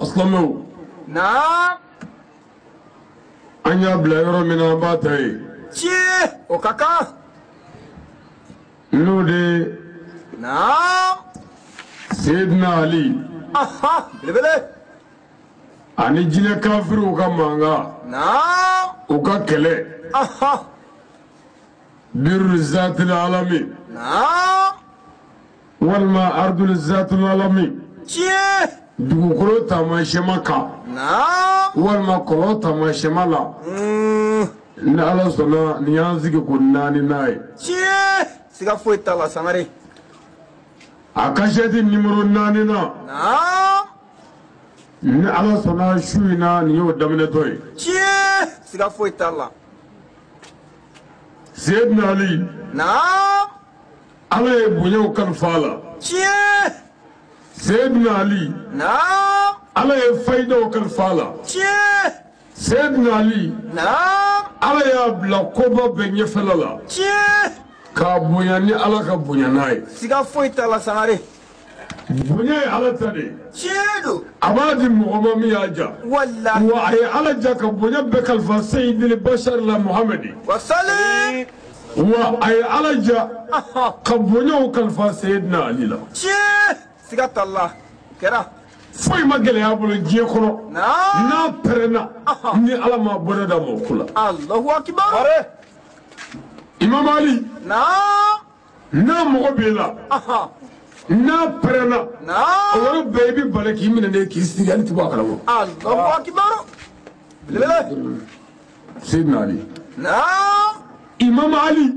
أسلموا. نعم. أن يبلغ يرى من أباتي. شيء وكاكا. نودي. نعم. سيدنا علي. أها بلبلة. أني جينا كافر وكمانغا. نعم. وكاكله. أها. بر الذات العالمي. نعم. والما أرض الذات العالمي. شيء. دغوكرو تاماشماكا. نعم. والما كلو تاماشمالا. نالا سونا نيانزيك كوناني ناي. شيء. سيغا فويتا لا ساناري. أكاشيتي نمرو نانينا. نعم. نالا سونا شوينا نيو دمنتوي. شيء. سيغا فويتا لا. سيدنا علي. نعم. على بنيو كان فالا. شيء. سيدنا علي. نعم. على فايدة وكان فالا. شيء. سيدنا علي. نعم. على يابلا كوبا بني فلالا. شيء. كابونياني على كابونياناي. سيغا فويتا لا ساناري. بني على تاني. شيء. أبادي مغمامي أجا. والله. وأي على جاك بني بكالفا سيد البشر لمحمدي. وصلي. وأي على جا. كابونيا وكالفا سيدنا علي لا. شيء. سيغا الله. كرا. فوي ما قال يا أبو الجيكونو. نعم. نا برنا. ني على ما بردا موكلا. الله أكبر. إمام علي. نعم. نا مغبيلا. نا برنا. نعم. أولو بيبي بالك يمين نيك يستري أنت باكلامو. الله أكبر. بلبلة. سيدنا علي. نعم. إمام علي.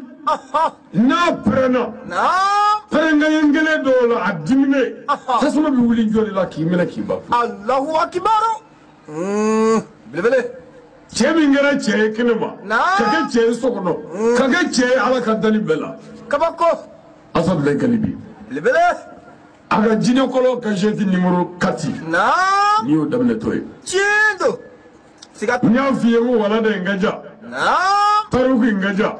نا برنا. نعم. برنا ينجلي دولا عدمني. تسمع بيقولين جوري لا كيمنا كيبا. الله أكبر. بلبلة. Chemin gara che kinema. Kage che sokono. Kage che ala kadani bela. Kabako. Asad le kalibi. Bلبلة. Aga jine kolo kajeti numero 4. نعم. Niyo damne toy. Chindo. Sigat. Nya fiyengo wala de ngaja. نعم. Taruki ngaja.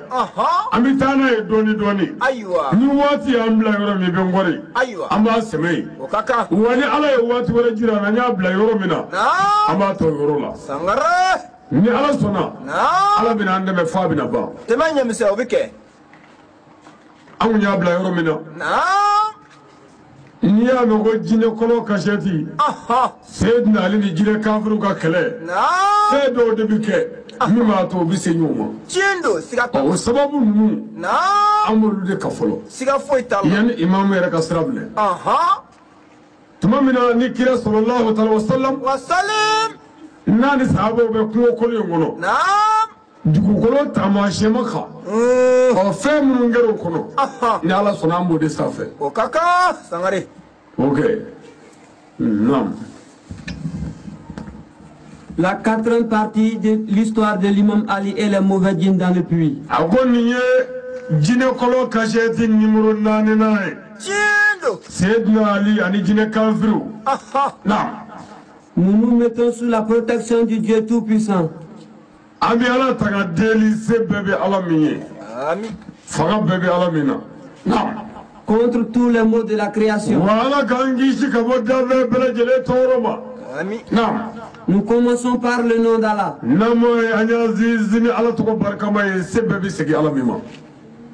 Amitana e doni. أيوة. Ni wati ambla yoro mi bengore. أيوة. Amba semei. وكاكا. Wani ala e wati wala jira na nya abla yoro mina. نعم. Amba to yoro la. سانغرا. Ni ala sona. نعم. Ala bina ande me fa bina ba. تمانية مساو بك. Amu nya abla yoro mina. نعم. Niya nogo jine kolo kasheti. Sayyidina Ali ni jine kafiru ka kele. نعم. Sedo de bike. Mima to bise nyuma. Chindo. Sigat. O sababu nu. نعم. Amolu de kafolo. Sigat فويتا. Yani imam yere ka sirable. Tumamina ni kira sallallahu alaihi wasallam. وسلم. Nani sahabo be kuwo kolo ngono. نعم. Dugukolo tamashe maka. O fe mun ngero kono. Ni ala sona mo de safe. وكاكا. سانغري. Okay. Non. La quatrième partie de l'histoire de l'imam Ali et les mauvais djinns dans le puits. Agoniye jine kolo kasheti numero 9 nae. Chindo. Sayyidina Ali ani jine kafiru. Naam. Nous nous mettons sous la protection du Dieu Tout-Puissant. Ami ala taga deli se bebe alamiye. Amin. Faga bebe alamina. Naam. Contre tous les maux de la création. Wala kangishi kaboda bele jele toroma. Amin. Naam. Nous commençons par le nom d'Allah. Namo anyazizini ala tuko barkama se bebe segi alamima.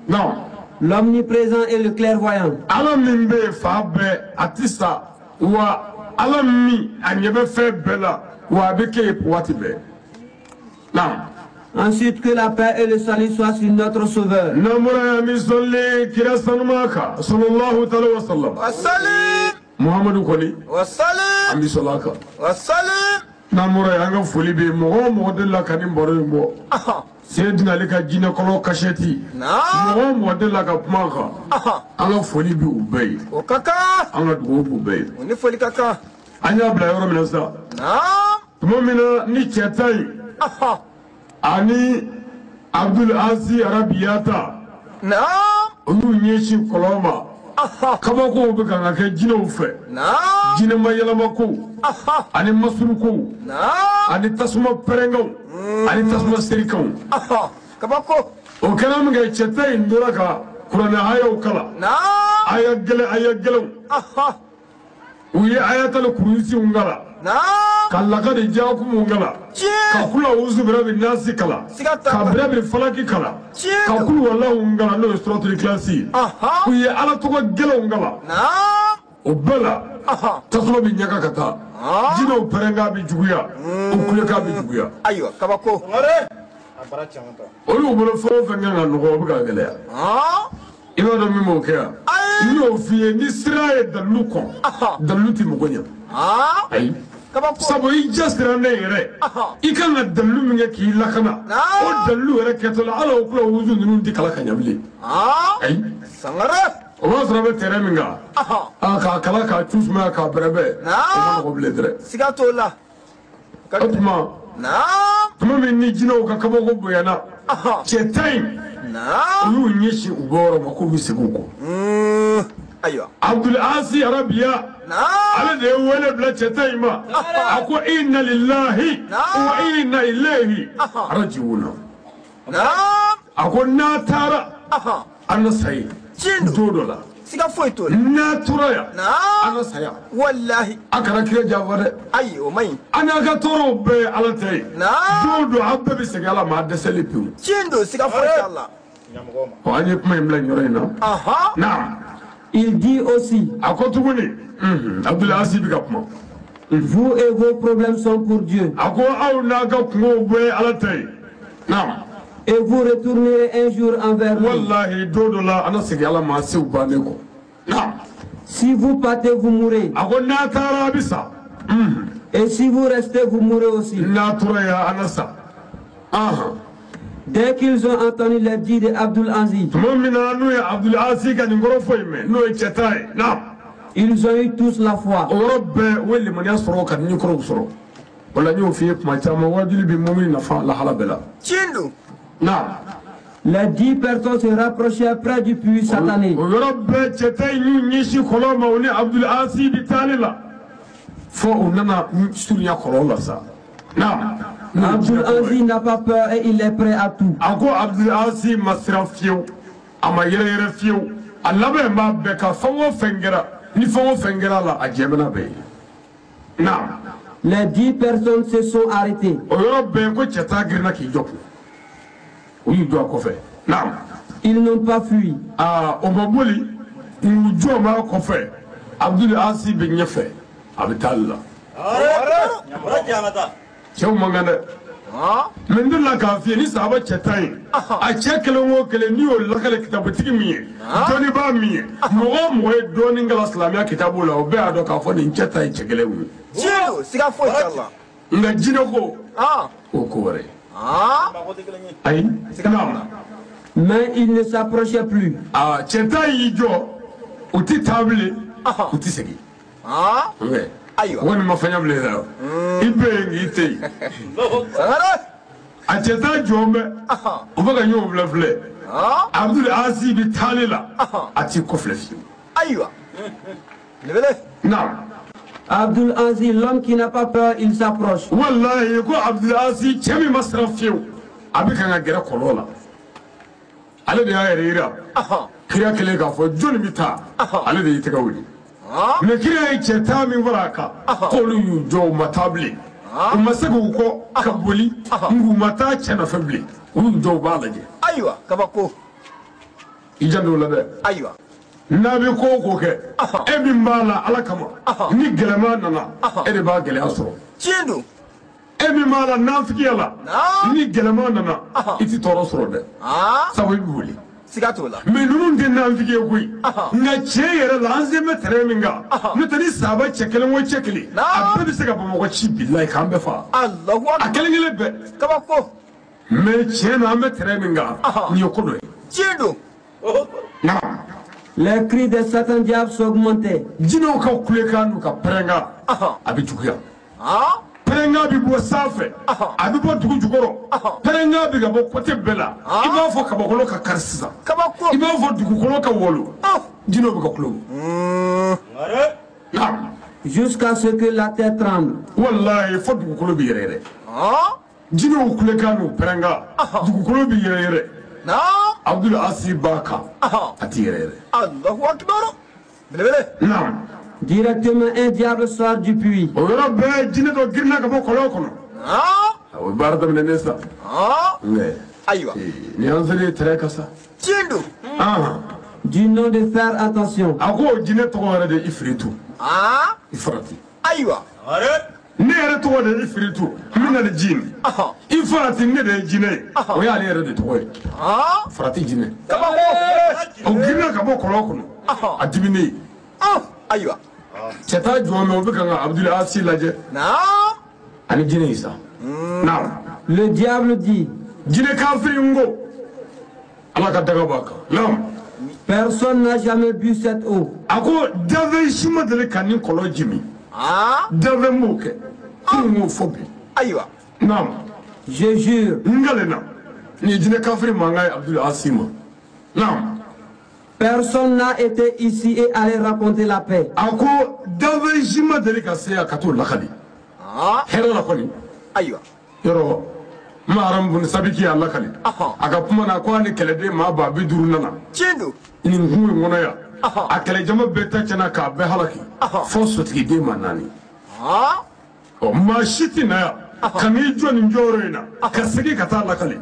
Naam. L'omniprésent et le clairvoyant. Alamimbe fabe atisa wa alami anyebe fe bela wa beke watibe. Naam. Ensuite, que la paix et le salut soient sur notre Sauveur. Namura misoli kirasanmaka sallallahu alaihi wasallam. وسلم. Muhammadu koli وسلم. ambi solaka. وسلم. Namura yanga foli be mo de la kanim boro mbo. Sayyidina Ali ka jine kolo kasheti. نعم. Mo de la ka pmaka. Anga foli bi ubay. وكاكا. Anga dugo ubay. ونفولي كاكا. Anya bla yoro minasa. نعم. Tumamina ni chetai. Ani Abdul Aziz Arabiyata. نعم. Onu nyeshi koloma. Kabako be kanga ke jine ufe. نعم. Jine mayalama ko. Ani masuru ko. نعم. Ani tasuma perengaw. Ani tasuma serikaw. كباكو. O kalam ga chetai ndura ka Qur'an aya ukala. نعم. Aya gele. Uye ayatal kursi ungala. نعم كاللقد جاءكم ونقلا كقول أعوذ برب الناس كلا كبرب الفلك كلا كقول والله ونقلا لو سورة الإخلاص ويا على توقع جل ونقلا نعم وبلا تصلوا بنياك كتا جينا وبرنغا بيجويا وكلكا بيجويا أيوة كباكو olu bolo fo fɛn kan ka nɔgɔ o bɛ ka gɛlɛya i b'a dɔn min b'o kɛ yan n y'o f'i ye ni sira ye dalilu kɔn dalilu tɛ mɔgɔ ɲɛ ayi sabu i jasira ne yɛrɛ i kan ka dalilu min kɛ k'i lakana o dalilu yɛrɛ kɛtɔ la ala o kula wuzu ninnu tɛ kala ka ɲɛ bilen ayi o b'a sɔrɔ a bɛ tɛrɛ min kan k'a kala k'a cu sumaya k'a bɛrɛbɛ o ma nɔgɔ bilen dɛrɛ siga t'o la o tuma tuma min ni jinɛw ka kabako bonyana cɛ tan in olu ɲɛsin u bɔ yɔrɔ ma k'u bɛ segin u kɔ Abdul Asi Arabiya ale de ye wele bila cɛ tan in ma a ko inna lillahi wa inna ilayhi raji'un a ko n'a taara an na sayi don dɔ la siga foyi t'o la n'a tora yan an na saya wallahi a kana kira janfa dɛ ayi o man ɲi an n'a ka tɔɔrɔw bɛɛ ye ala ta ye don dɔ an bɛɛ bɛ segin ala ma a dɛsɛlen pewu tiɲɛ don siga foyi t'a la an ye kuma in bila nin yɔrɔ in na il dit aussi a ko tuguni Abdul Asi bɛ ka kuma vous et vos problèmes sont pour Dieu a ko aw n'a ka kungow bɛɛ ye ala ta ye et vous retournerez un jour envers lui. Wallahi don dɔ la an na segin ala ma a sew bannen kɔ si vous partez vous mourrez a ko n'a taara a bɛ sa et si vous restez vous mourrez aussi n'a tora yan an na sa dès qu'ils ont entendu les dits de Abdul Aziz tuma min na n'o ye Abdul Asi ka nin kɔrɔ fɔ in mɛn n'o ye cɛ ta ye ils ont eu tous la foi o yɔrɔ bɛɛ o ye limaniya sɔrɔ ka nin kɔrɔw sɔrɔ o la n y'o f'i ye kuma caman wajuli bɛ mɔmini nafa lahala bɛɛ la tiɲɛ don les 10 personnes se rapprochèrent près du puits satané o yɔrɔ bɛɛ cɛ ta in y'u ɲɛsin kɔlɔn ma o ni Abdul Asi bɛ taali la fo u nana surunya kɔlɔn la sa Abdul Aziz n'a pas peur et il est prêt à tout. A ko Abdul Asi ma siran fiyewu a ma yɛrɛyɛrɛ fiyewu a labɛn b'a bɛɛ ka fɛn o fɛn kɛra ni fɛn o fɛn kɛra a la a jɛmɛna bɛɛ ye les 10 personnes se sont arrêtées. o yɔrɔ bɛɛ ko cɛ ta girinna k'i jɔ u y'u jɔ a kɔfɛ ils n'ont pas fui. o ma boli k'u jɔ ma kɔfɛ Abdul Asi bɛ ɲɛfɛ a bɛ taali la cɛw man kan dɛ mɛ n delila k'a f'i ye ni sahaba cɛ tan ye a cɛ kelen o kelen n'i y'o lakale kitabutigi min ye dɔnnibaa min ye mɔgɔ o mɔgɔ ye dɔɔnin kala silamɛya kitabu la o bɛɛ y'a dɔn k'a fɔ nin cɛ ta ye cɛ kelen ye tiɲɛ don siga foyi t'a la nka jinɛ ko o ko wɛrɛ ayi mais il ne s'approchait plus. cɛ tan y'i jɔ u tɛ taa bilen u tɛ segin wani ma fɛn bilen dɛ i bɛ yen k'i tɛ yen a cɛ tan jɔn bɛ u bɛ ka ɲɔgɔn filɛ filɛ Abdul Asi bɛ taali la a t'i kɔfilɛ fiyewu ayiwa Abdul Aziz, l'homme qui n'a pas peur, il s'approche. Wallahi ko Abdul Aziz cɛ min ma siran fiyewu a bɛ kan ka gɛrɛ kɔlɔn la ale de y'a yɛrɛ yira kira kelen k'a fɔ jɔnni bɛ taa ale de y'i tɛgɛ wuli mɛ kira ye cɛ tan min fara a kan k'olu y'u jɔ u ma taa bilen u ma se k'u kɔ ka boli u ma taa cɛ nɔfɛ bilen u y'u jɔ u b'a lajɛ ayiwa kabako i janto o la dɛ ayiwa n'a bɛ ko o ko kɛ e min b'a la ala kama ni gɛlɛman nana e de b'a gɛlɛya sɔrɔ tiɲɛ don e min b'a la nafigiya la ni gɛlɛman nana i tɛ tɔɔrɔ sɔrɔ dɛ sabu i bɛ wuli siga t'o la mɛ ninnu tɛ nafigi ye koyi nka tiɲɛ yɛrɛ la an sen bɛ tɛrɛ min kan n'o tɛ ni sahaba cɛ kelen o cɛ kelen a bɛɛ bɛ se ka Bamakɔ ci bilahi k'an bɛɛ faga a kelen kelen bɛɛ kabako mɛ tiɲɛ na an bɛ tɛrɛ min kan nin ye ko dɔ ye tiɲɛ don les cris de Satan diable s'augmentaient. jinɛw ka kulekan n'u ka pɛrɛnkan a bɛ juguya pɛrɛnkan bɛ bɔ sanfɛ a bɛ bɔ dugu jukɔrɔ pɛrɛnkan bɛ ka bɔ côté bɛɛ la i b'a fɔ kabakolo ka kari sisan i b'a fɔ dugukolo ka wolo jinɛw bɛ ka kulo jusqu'à ce que la terre tremble. Wallahi fo dugukolo bɛ yɛrɛ yɛrɛ jinɛw kulekan n'u pɛrɛnkan dugukolo bɛ yɛrɛ yɛrɛ Abdul Asi b'a kan a tɛ yɛrɛ yɛrɛ Allahu akbar belebele Directement, un diable sort du puits. Du nom de faire attention. Ne yɛrɛ tɔgɔ de Ifiritu min na jin I farati ne de jinɛ o y'ale yɛrɛ de tɔgɔ ye farati jinɛ o girinna ka bɔ kɔlɔn kɔnɔ a diminen ayiwa cɛ t'a jɔn mɛ o bɛ ka nka Abdul Asi lajɛ ani jinɛ in sa naam Le diable dit jinɛ kafiri n ko Ala ka daga b'a kan naam personne n'a jamais bu cette eau. a ko dafɛn si ma deli ka nin kɔlɔn ji min dafɛn m'o kɛ m'o fɔ bi ayiwa naam Je jure. Ngalena ni jinɛ kafiri mankan ye Abdul Asi ma naam Personne n'a été ici et allé raconter la paix. a ko dafɛn si ma deli ka se yan ka t'o lakali hɛrɛ la kɔni ayiwa yɔrɔ Maharam bun Sabiki y'a lakali a ka kuma na ko ani kɛlɛden maa ba 50 nana tiɲɛ don nin kun in kɔnɔ yan a kɛlɛjama bɛɛ ta tiɲɛna k'a bɛɛ halaki fɔ sotigiden ma 4 ɔ maa si tɛ na yan ka n'i jɔ nin jɔyɔrɔ in na ka segin ka taa lakali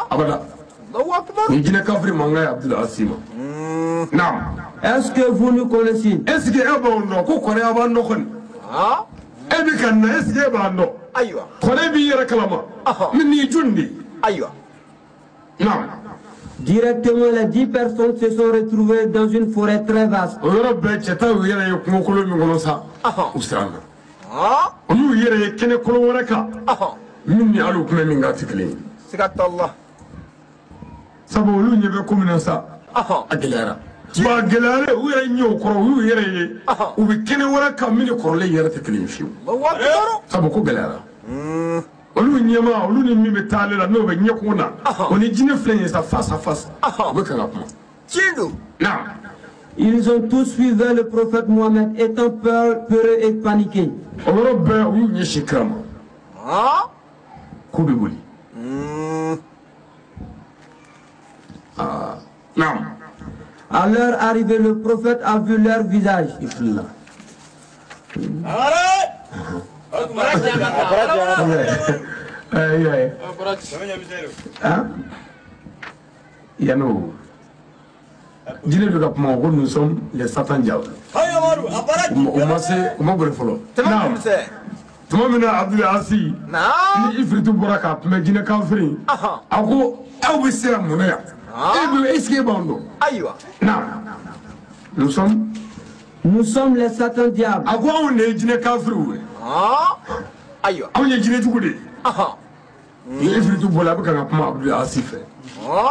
abada ni jinɛ kafiri mankan ye Abdul Asi ma naam Est-ce que vous nous connaissez? est-ce que e b'anw dɔn ko kɔrɔya b'an dɔn kɔni e bɛ ka na est-ce que e b'an dɔn ayiwa kɔrɔ b'i yɛrɛ kalama mais nin jɔn de ayiwa naam Directement, les 10 personnes se sont retrouvées dans une forêt très vaste. o yɔrɔ bɛɛ cɛ ta y'u yɛrɛ ye kungokolon min kɔnɔ sa u siran na olu y'u yɛrɛ ye kɛnɛkolon wɛrɛ kan min ni hali u tun bɛ min kan tɛ kelen ye siga t'a la sabu olu ɲɛ bɛ ko min na sa a gɛlɛyara wa a gɛlɛyara u yɛrɛ ɲɛ o kɔrɔ u y'u yɛrɛ ye u bɛ kɛnɛ wɛrɛ kan min ni kɔrɔlen yɛrɛ tɛ kelen ye fiyewu sabu ko gɛlɛyara olu ɲɛma olu ni min bɛ taa ale la n'o bɛ ɲɛkungo na o ni jinɛ filɛ nin ye sa face à face u bɛ kan ka kuma tiɲɛ don naam Ils ont tous suivi le prophète Mohammed, étant peureux et paniqués. o yɔrɔ bɛɛ u y'u ɲɛsin kira ma k'u bɛ wuli naam À leur arrivée, le prophète a vu leur visage. i filila Yano jinɛ bɛ ka kuma ko nous sommes les Satan diables o ma se o ma boli fɔlɔ tuma min na Abdul Asi ni Ifiritu bɔra k'a tun jinɛ kafiri a ko aw bɛ se mun na yan e bɛ est-ce que e b'an dɔn ayiwa naam Nous sommes les Satan diables. a ko anw de ye jinɛ kafiriw ye ayiwa anw ye jinɛ jugu de ye ni Ifiritu bɔra a bɛ ka kuma Abdul Asi fɛ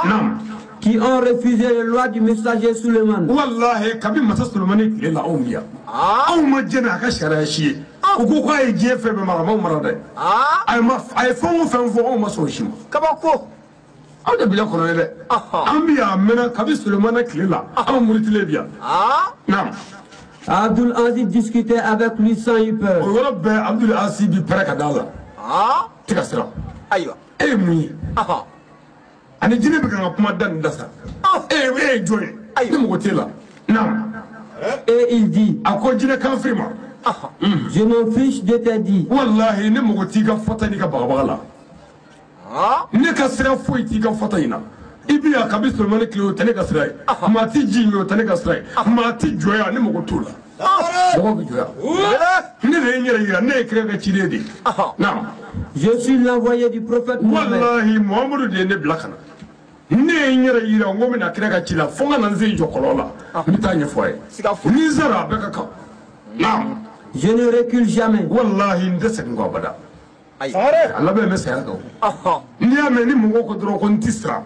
naam Qui ont refusé les lois du messager Suleiman. wallahi kabi masa Sulemani tile la anw yan anw ma jɛn n'a ka sariya si ye u ko k'a ye diɲɛ fɛn bɛɛ mara a m'anw mara dɛ a ye fɛn o fɛn fɔ anw ma sɔn o si ma kabako anw de bila kɔnɔ ye dɛ an bɛ yan a mɛnna kabi Sulemani tile la anw murutilen bi yan naam Abdul Aziz discutait avec lui sans y o peur. yɔrɔ bɛɛ Abdul Asi bi pɛrɛ ka d'a la tɛ ka siran ayiwa e ye mun ye ani jinɛ bɛ ka n ka kuma da nin da sa e ye jɔn ye ni mɔgɔ t'e la naam Et il dit, a ko jinɛ kafiri ma je m'en fiche de tes dits. wallahi ne mɔgɔ t'i ka fɔta n'i ka bagabaga la ne ka sira foyi t'i ka fɔta in na i bi yan kabi Sulemani tile o tɛ ne ka sira ye maa ti ji min o tɛ ne ka sira ye maa ti jɔya ne mɔgɔ t'o la mɔgɔ bɛ jɔya ne de ye n yɛrɛ yira ne ye kira ka ciden de ye naam Je suis l'envoyé du prophète Mohammed. wallahi Muhamadu de ye ne bila ka na ne ye n yɛrɛ yira n ko n bɛna kira ka ci la fo n ka na n sen jɔ kɔlɔn la n bɛ taa ɲɛfɔ a ye ni n sera a bɛɛ ka kan naam Je ne recule jamais. wallahi n tɛ segin kɔ abada ayiwa a labɛn bɛ saya kan n'i y'a mɛn ni mɔgɔw ko dɔrɔn ko n ti siran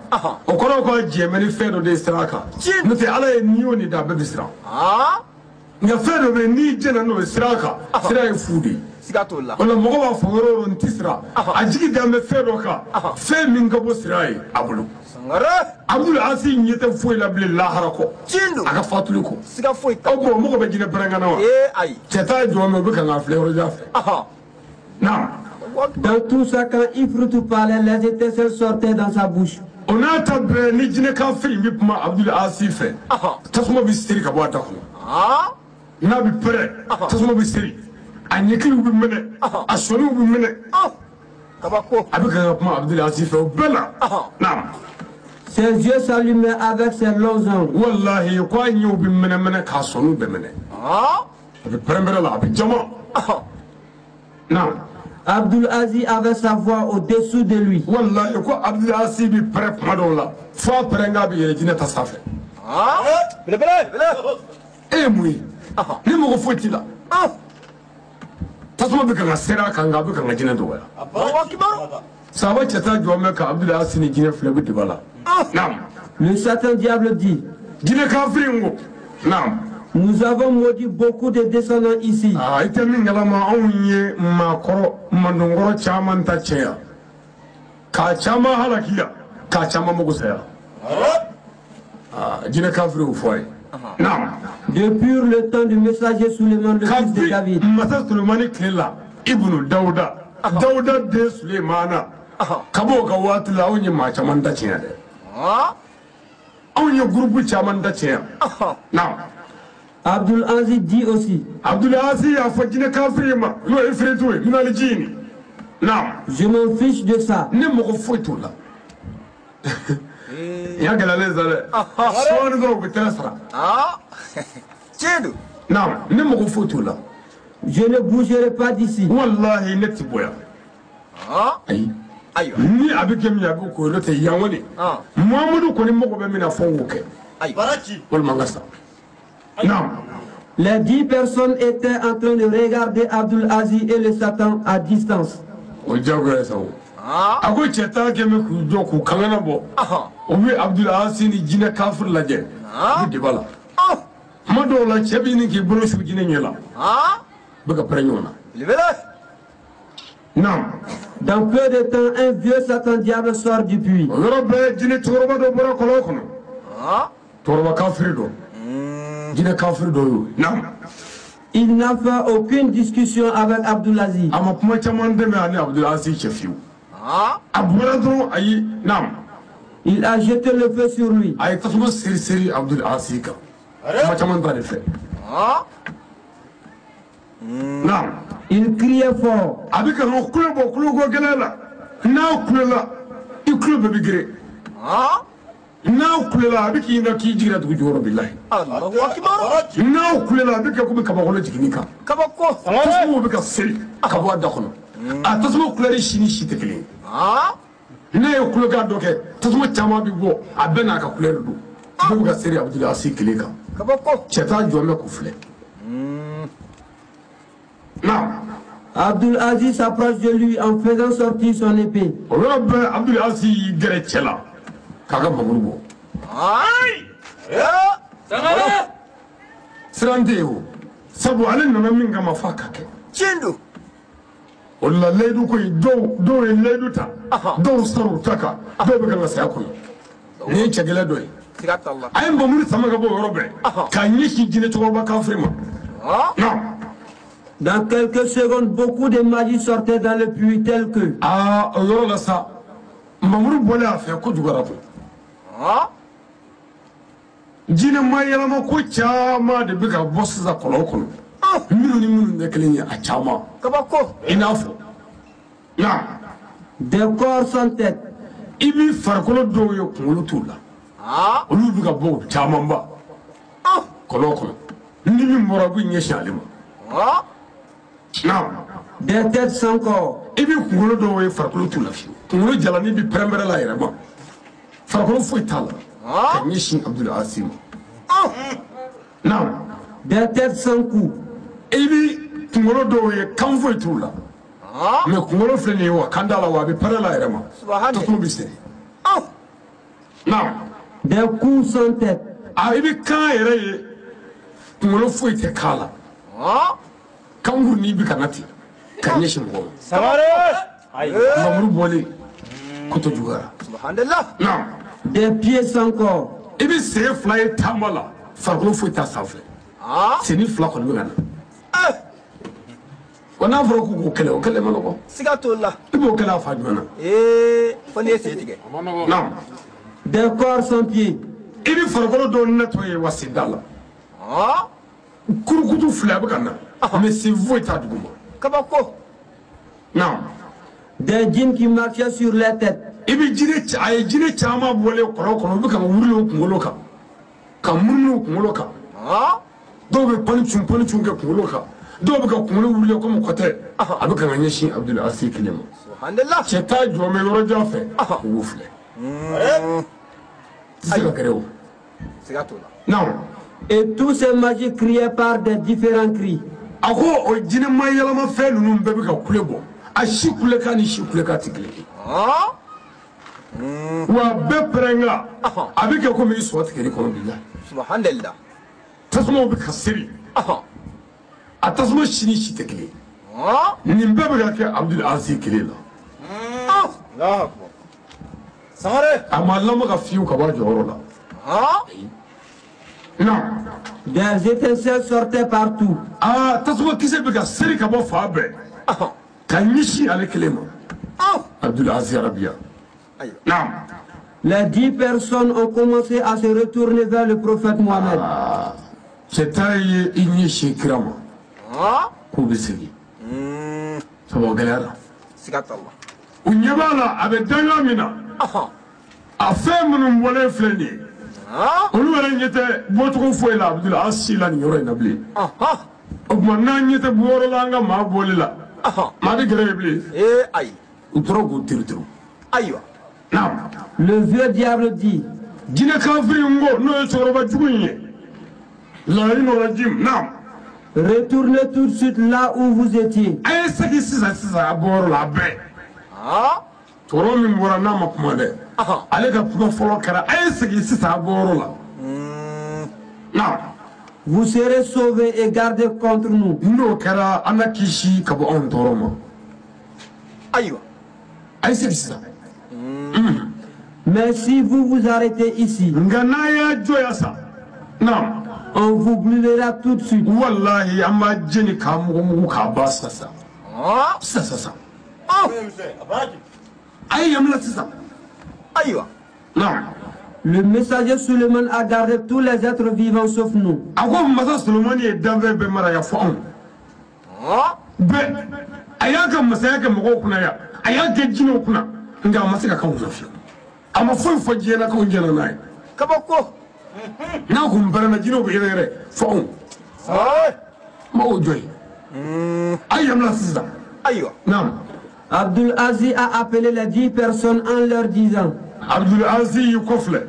o kɔrɔ ko a jɛmɛ ni fɛn dɔ de ye sira a kan n'o tɛ ala ye n'i y'o ni da a bɛɛ bɛ siran nka fɛn dɔ bɛ yen n'i jɛnna n'o ye sira a kan sira ye fu de ye siga t'o la o la mɔgɔ b'a fɔ yɔrɔ o yɔrɔ n ti siran a jigi dan bɛ fɛn dɔ kan fɛn min ka bɔ sira ye a bolo Abdul Asi ɲɛ tɛ foyi la bilen lahara kɔ tiɲɛ don a ka fatuli kɔ siga foyi t'a o bɔn mɔgɔ bɛ jinɛ pɛrɛnkana wa ayi cɛ t'a jɔ mɛ o bɛ ka n ka filɛ yɔrɔ jan fɛ naam Dans tout ça, quand Ifritu parlait, les étincelles sortaient dans sa bouche. o n'a ta bɛɛ ni jinɛ kafiri bɛ kuma Abdul Asi fɛ tasuma bɛ seri ka bɔ a da kɔnɔ n'a bɛ pɛrɛ tasuma bɛ seri a ɲɛkiliw bɛ minɛ a sɔniw bɛ minɛ kabako a bɛ ka kuma Abdul Aziz fɛ o bɛɛ la naam. Ses yeux s'allumaient avec ses longs ongles. Wallahi ko a ɲɛw bɛ minɛ k'a sɔniw bɛ minɛ a bɛ pɛrɛn-pɛrɛn la a bɛ jama naam. Abdul Aziz avait sa voix au-dessous de lui. Wallahi ko Abdul Aziz bɛ pɛrɛn kuma dɔw la fo a pɛrɛn-kan bɛ yɛlɛ jinɛ ta sanfɛ. E ye mun ye ni mɔgɔ foyi t'i la tasuma bɛ ka na sera a kan nka a bɛ ka n ka jinɛ dɔgɔya. Sahaba cɛta jɔn bɛ ka Abdul Aziz ni jinɛ filɛ bɛ deba la naam. Le Satan diable dit, jinɛ kafiri n ko naam. nous avons maudit beaucoup de descendants ici. I tɛ min kalama anw ye maakɔrɔ mandonkɔrɔ caman ta cɛya k'a caman halakiya k'a caman mago saya jinɛ kafiri y'o fɔ a ye naam. Depuis le temps du messager Suleiman, le fils de David. Masa Sulemani tile la Ibnu Dawuda Dawuda den Sulemana ka b'o ka waati la anw ye maa caman ta tiɲɛ dɛ anw ye groupe caman ta tiɲɛ naam. Abdul Aziz dit aussi, Abdul Aziz y'a fɔ jinɛ kafiri ma n'o ye Ifiritu ye minal jini naam. je m'en fiche de ça. Ne mɔgɔ foyi t'o la n y'a gɛlɛyalen sa dɛ sɔɔni dɔrɔn u bɛ tɛrɛ sara tiɲɛ don naam. Ne mɔgɔ foyi t'o la Je ne bougerai pas d'ici. wallahi ne ti bɔ yan ayi ayiwa ni a bɛ kɛ min a bɛ k'o n'o tɛ yan kɔni Muhamadu kɔni mago bɛ min na fɔ n k'o kɛ walima n ka sa naam. Les 10 personnes étaient en train de regarder Abdul Aziz et le Satan à distance. o diyagoya sa o a ko cɛ tan kɛ bɛ k'u jɔ k'u kankana bɔ o bɛ Abdul Aziz ni jinɛ kafiri lajɛ u bɛ deba la kuma dɔw la cɛ b'i ni k'i bolo su jinɛ ɲɛ la bɛ ka pɛrɛn ɲɔgɔn na naam. Dans peu de temps, un vieux Satan diable sort du puits. o yɔrɔ bɛɛ jinɛ cɛkɔrɔba dɔ bɔra kɔlɔn kɔnɔ cɛkɔrɔba kafiri dɔ jinɛ kafiri dɔ y'o ye naam. Il n'a fait aucune discussion avec Abdul Aziz. a ma kuma caman dɛmɛ ani Abdul Aziz cɛ fiyewu a bɔra dɔrɔn ayi naam. Il a jeté le feu sur lui. a ye tasuma seri Abdul Aziz kan kuma caman t'ale fɛ naam. Il criait fort. a bɛ ka n kulo bɔ kuloko gɛlɛn la n'a kulela i kulo bɛɛ bɛ gere n'a kulela a bɛ k'i na k'i jigira dugu jukɔrɔ bilahi n'a kulela a bɛ kɛ komi kabakolo jiginni kan kabako tasumaw bɛ ka seri ka bɔ a da kɔnɔ a tasuma kulɛri si ni si tɛ kelen ye n'a ye kulokan dɔ kɛ tasuma caman bɛ bɔ a bɛɛ n'a ka kulɛri don bɛɛ bɛ ka seri Abdul Aziz kelen kan kabako cɛ t'a jɔn bɛ k'u filɛ naam. Abdul Aziz s'approche de lui en faisant sortir son épée. o yɔrɔ bɛɛ Abdul Aziz y'i gɛrɛ cɛ la k'a ka mamuru bɔ siran tɛ yen o sabu ale nana min kama f'a ka kɛ tiɲɛ don o de la layidu ko in dɔw ye layidu ta dɔw sara u ta kan dɔw bɛ ka n ka saya kɔnɔ nin ye cɛ gɛlɛn dɔ ye siga t'a la a ye mamuru sama ka bɔ o yɔrɔ bɛɛ k'a ɲɛsin jinɛ cɛkɔrɔba kafiri ma naam. Dans quelques secondes, beaucoup de magies sortaient dans le puits tel que o yɔrɔ la sa mamuru bɔlen a fɛ kojugara koyi jinɛ ma yɛlɛma ko caman de bɛ ka bɔ sisan kɔlɔn kɔnɔ minnu ni minnu tɛ kelen ye a caman kabako i n'a fɔ naam. des corps sans tête. i b'i farikolo dɔw ye kunkolo t'u la olu bɛ ka bɔ o camanba kɔlɔn kɔnɔ ni min bɔra b'i ɲɛsin ale ma naam. Des têtes sans corps. i b'i kunkolo dɔw ye farikolo t'u la fiyewu kunkolo jalani bɛ pɛrɛn-pɛrɛn la a yɛrɛ ma farikolo foyi t'a la ka ɲɛsin Abdul Aziz ma naam. Des têtes sans cou. i b'i kunkolo dɔw ye kan foyi t'u la mɛ kunkolo filɛ nin ye wa kan t'a la wa a bɛ pɛrɛn la a yɛrɛ ma tasuma bɛ seri naam. Des coups sans tête. i bɛ kan yɛrɛ ye kunkolo foyi tɛ k'a la kanku n'i bɛ ka na ten ka ɲɛsin mɔgɔ ma mamuru bɔlen koto jugara naam. Des pieds sans corps. i bɛ sen fila ye taama la farikolo foyi t'a sanfɛ senni fila kɔni bɛ ka na wa n'a fɔra k'u k'o kɛlɛ o kɛlɛ ma nɔgɔn siga t'o la i b'o kɛlɛ a fa jumɛn na fo n'i ye sen tigɛ naam. Des corps sans pieds. i bɛ farikolo dɔw natɔ ye wa sen t'a la kurukutu fila bɛ ka na mais c'est foyi t'a duguma kabako non des djinns qui marchaient sur les têtes. I bɛ jinɛ a ye jinɛ caman bɔlen kɔrɔ kɔrɔ u bɛ ka wuli o kunkolo kan ka munumunu o kunkolo kan dɔw bɛ pani cun kɛ kunkolo kan dɔw bɛ ka kunkolo wuli comme kɔtɛ a bɛ ka na ɲɛsin Abdul Aziz kelen ma cɛ t'a jɔ mɛ yɔrɔ jan fɛ u b'u filɛ tɛ se ka gɛrɛ o non Et tous ces magies criaient par des différents cris. a ko o jinɛma yɛlɛmafɛn ninnu bɛɛ bɛ ka kule bɔ a si kulekan ni si kulekan tɛ kelen ye wa bɛɛ pɛrɛnga a bɛ kɛ komi i sɔ tigɛli kɔnɔ bi la subhanallah tasumaw bɛ ka seri a tasuma si ni si tɛ kelen ye nin bɛɛ bɛ ka kɛ Abdul Aziz kelen la a ma lamaga fiyewu ka bɔ a jɔyɔrɔ la non Des étincelles sortaient partout. tasuma kisɛ bɛ ka seri ka bɔ fan bɛɛ ka ɲɛsin ale kelen ma Abdul Aziz Arabiya non Les 10 personnes ont commencé à se retourner vers le prophète Mohammed. cɛta ye i ɲɛsin kira ma k'u bɛ segin sabu o gɛlɛyara u ɲɛ b'a la a bɛ danga min na a fɛn minnu bɔlen filɛ nin ye olu yɛrɛ ɲɛ tɛ bɔcogo foyi la Abdul Aziz la nin yɔrɔ in na bilen o tuma n'an ɲɛ tɛ bɔ yɔrɔ la an ka maa bɔli la maa de gɛrɛ ye bilen u tora k'u tiri-tiri non Le vieux diable dit, jinɛ kafiri n ko n'o ye cɛkɔrɔba jugu in ye laïn rajim non retournez tout de suite là où vous étiez. a ye segin sisan a bɔ yɔrɔ la a bɛɛ cɛkɔrɔba min bɔra n'a ma kuma dɛ ale ka kuma fɔlɔ kɛra a ye segin sisan a bɔ yɔrɔ la non Vous serez sauvés et gardés contre nous. n'o kɛra an na kisi ka bɔ anw tɔɔrɔ ma a ye segin sisan Mais si vous vous arrêtez ici, nka n'a y'a jɔ yan sa non on vous brûlera tout de suite. wallahi an b'a jeni k'a mugu k'a ba sisan sisan a ye yamuna sisan non Le messager Suleiman a gardé tous les êtres vivants sauf nous. a ko masa Solomani ye danfɛn bɛɛ mara yan fɔ anw bɛɛ a y'a ka masaya kɛ mɔgɔw kunna yan a y'a kɛ jinɛw kunna nka a ma se ka k'anw na fiyewu a ma foyi fɔ diɲɛlakaw jɛna n'a ye n'a kun pɛrɛnna jinɛw bɛ yɛrɛyɛrɛ fɔ anw mɔgɔw jɔ ye a ye yamuna sisan non Abdul Aziz a appelé les 10 personnes en leur disant, Abdul Aziz y'i kɔfilɛ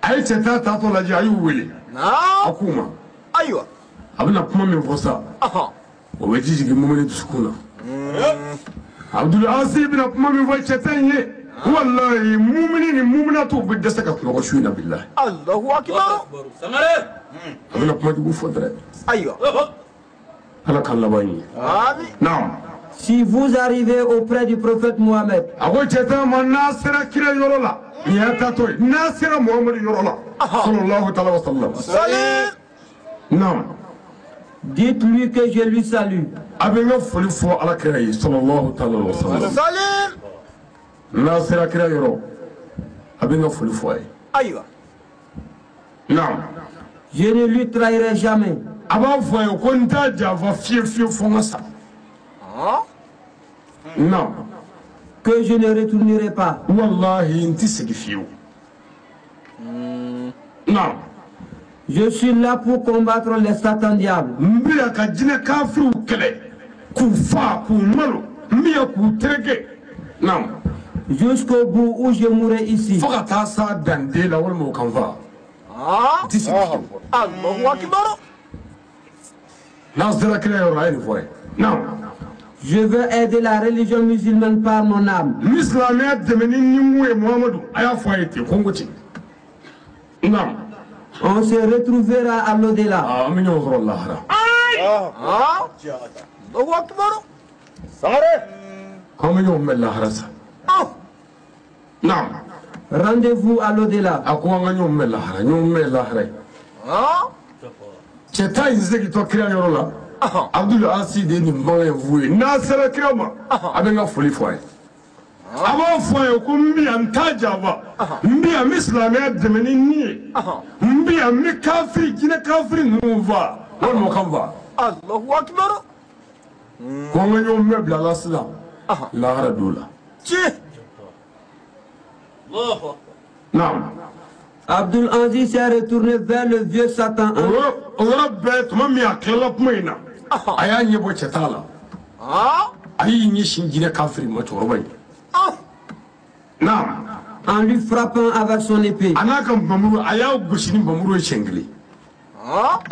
a ye cɛ taatɔ lajɛ a y'u wele a k'u ma a bɛna kuma min fɔ sa o bɛ ji jigin mumuni dusukun na Abdul Aziz bɛna kuma min fɔ cɛ in ye wallahi mumuni ni muminatu bɛ dɛsɛ ka sunɔgɔ su in na bilahi a bɛna kuma jugu fɔ dɛrɛ ala k'an laban ye non si vous arrivez auprès du prophète Mohammed, a ko cɛ ma n'a sera kira yɔrɔ la nin y'a taatɔ ye n'a sera Muhamadu yɔrɔ la sallallahu ta'ala wa sallam non dites-lui que je lui salue. a bɛ n ka foli fɔ ala kira ye sallallahu ta'ala wa sallam n'a sera kira yɔrɔ a bɛ n ka foli fɔ a ye non Je ne lui trahirai jamais. a b'a fɔ a ye ko n t'a janfa fiyewu fiyewu fɔ n ka sa non Que je ne retournerai pas. wallahi n tɛ segin fiyewu non Je suis là pour combattre les satans diables. n bɛ yan ka jinɛ kafiriw kɛlɛ k'u fa k'u malo n bɛ yan k'u tereke non Jusqu'au bout où je mourrai ici. fo ka taa s'a dande la walima o kan fa n tɛ segin fiyewu n'a sera kira yɔrɔ a ye nin fɔ a ye non Je veux aider la religion musulmane par mon âme. ni silamɛya dɛmɛ ni ɲingu ye Muhamadu a y'a fɔ a ye ten ko n ko ten non On se retrouvera à l'au-delà. an bɛ ɲɔgɔn sɔrɔ lahara an bɛ ɲɔgɔn bɛ lahara sa non Rendez-vous à l'au-delà. a ko an ka ɲɔgɔn bɛ lahara ɲɔgɔn bɛ lahara ye cɛ ta in segintɔ kira yɔrɔ la Abdul Aziz de ye nin bagan in f'u ye n'a sera kira ma a bɛ n ka foli fɔ a ye a b'a fɔ a ye ko n bɛ yan n t'a janfa n bɛ yan n bɛ silamɛya dɛmɛ ni nin ye n bɛ yan n bɛ kafiri jinɛ kafiri ninnu fa والله مكمبا الله أكبر كون يوم مبلغ الأسلام لا غير دولا الله نعم Abdul Aziz s'est retourné vers le vieux Satan. ورب ممي أكلب مينا أيان يبغى تطالع أي نيشين كافر ما توربي نعم En lui frappant avec son épée. أنا كم بمرو أياو بشين بمرو شنغلي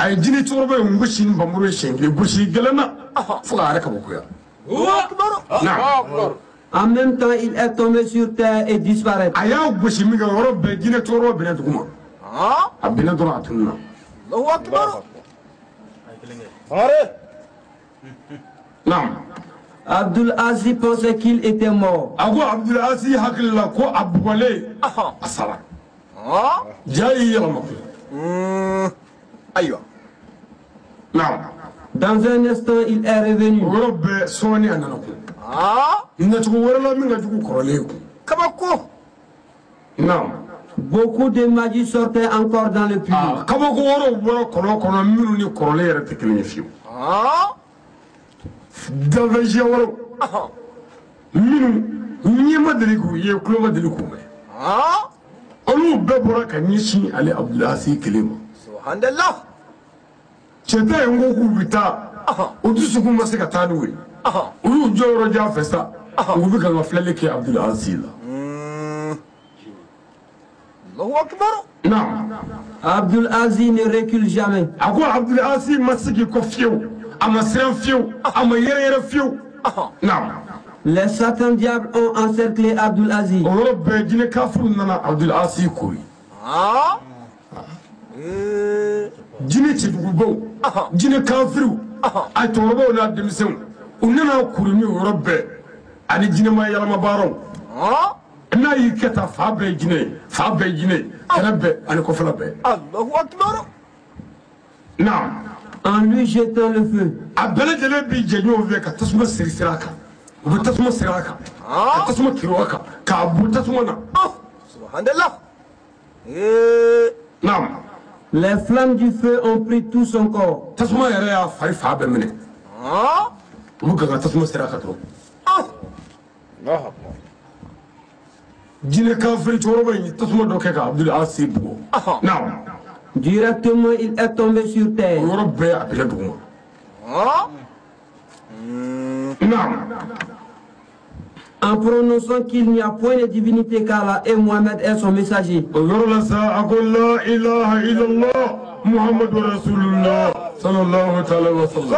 أي جيني توربي بشين بمرو شنغلي بشين جلنا فقارك بقولها نعم En même temps, il est tombé sur terre et disparaît. أياو بشين ميجا ورب جيني توربي بنتكما أبينا دراتنا الله أكبر نعم Abdul Aziz pensait qu'il était mort. أقول عبد العزيز حق الله كو أبو ولي أصلا جاي يلا أيوة نعم Dans un instant, il est revenu. ورب سوني أنا نقول نتقول ولا من نتقول كروليكو كما كو نعم Beaucoup de magie sortaient encore dans le puits. كما كورو ولا كرو منو كرولي رتكلني فيو دافجي ورو منو نيما دليكو يكلو ما دليكو ألو ببرا كنيشي علي عبد العزيز كلمة سبحان الله شتا ينغوكو بتا ودسكو مسكا تانوي ولو جو رجع فسا وبك غفللك يا عبد العزيز الله أكبر نعم Abdul Aziz ne recule jamais. أقول عبد العزيز مسكي كفيو أما سرم فيو أما يرير فيو نعم Les Satan diables ont encerclé Abdul Aziz. ورب جيني كافر نانا عبد العزيز كوري جيني تدوبو جيني كافرو أي توربو لا دمسون وننا كورمي ورب أنا جيني ما يلا ما بارو أنا يكتا فابي جيني كرب أنا كفلا بي الله أكبر نعم En lui jetant le feu. أبلا جلبي جنيو فيك تسمى سريسراكا وتسمى سراكا تسمى كيروكا كابو تسمى سبحان الله نعم Les flammes du feu ont pris tout son corps. تسمى يا فايف هابي مني وبقى تسمى سراكا ترو جيني كافر توربي تسمى دوكا عبد العزيز نعم Directement, il est tombé sur terre. ورب أبلا دوما نعم En prononçant qu'il n'y a point de divinité qu'Allah et Mohamed est son messager. ويقول أقول لا إله إلا الله محمد رسول الله صلى الله عليه وسلم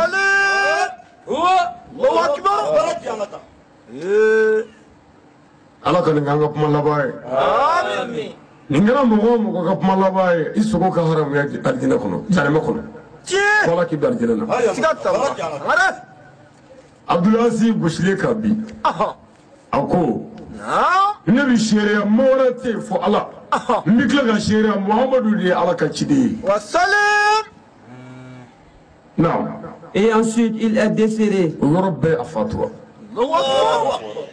الله أكبر ala ka ninga kuma labaye آمين ningara mogo ka kuma labaye isugo ka haram ya aljina kono jarema kono wala ki aljina na سكت الله عرف abdul aziz bushile ka bi ako نعم nabi sharia morate fo ala mikla ga sharia muhammadu de ala ka cide والسلام naam Et ensuite, il est décédé. rabbi afatwa الله أكبر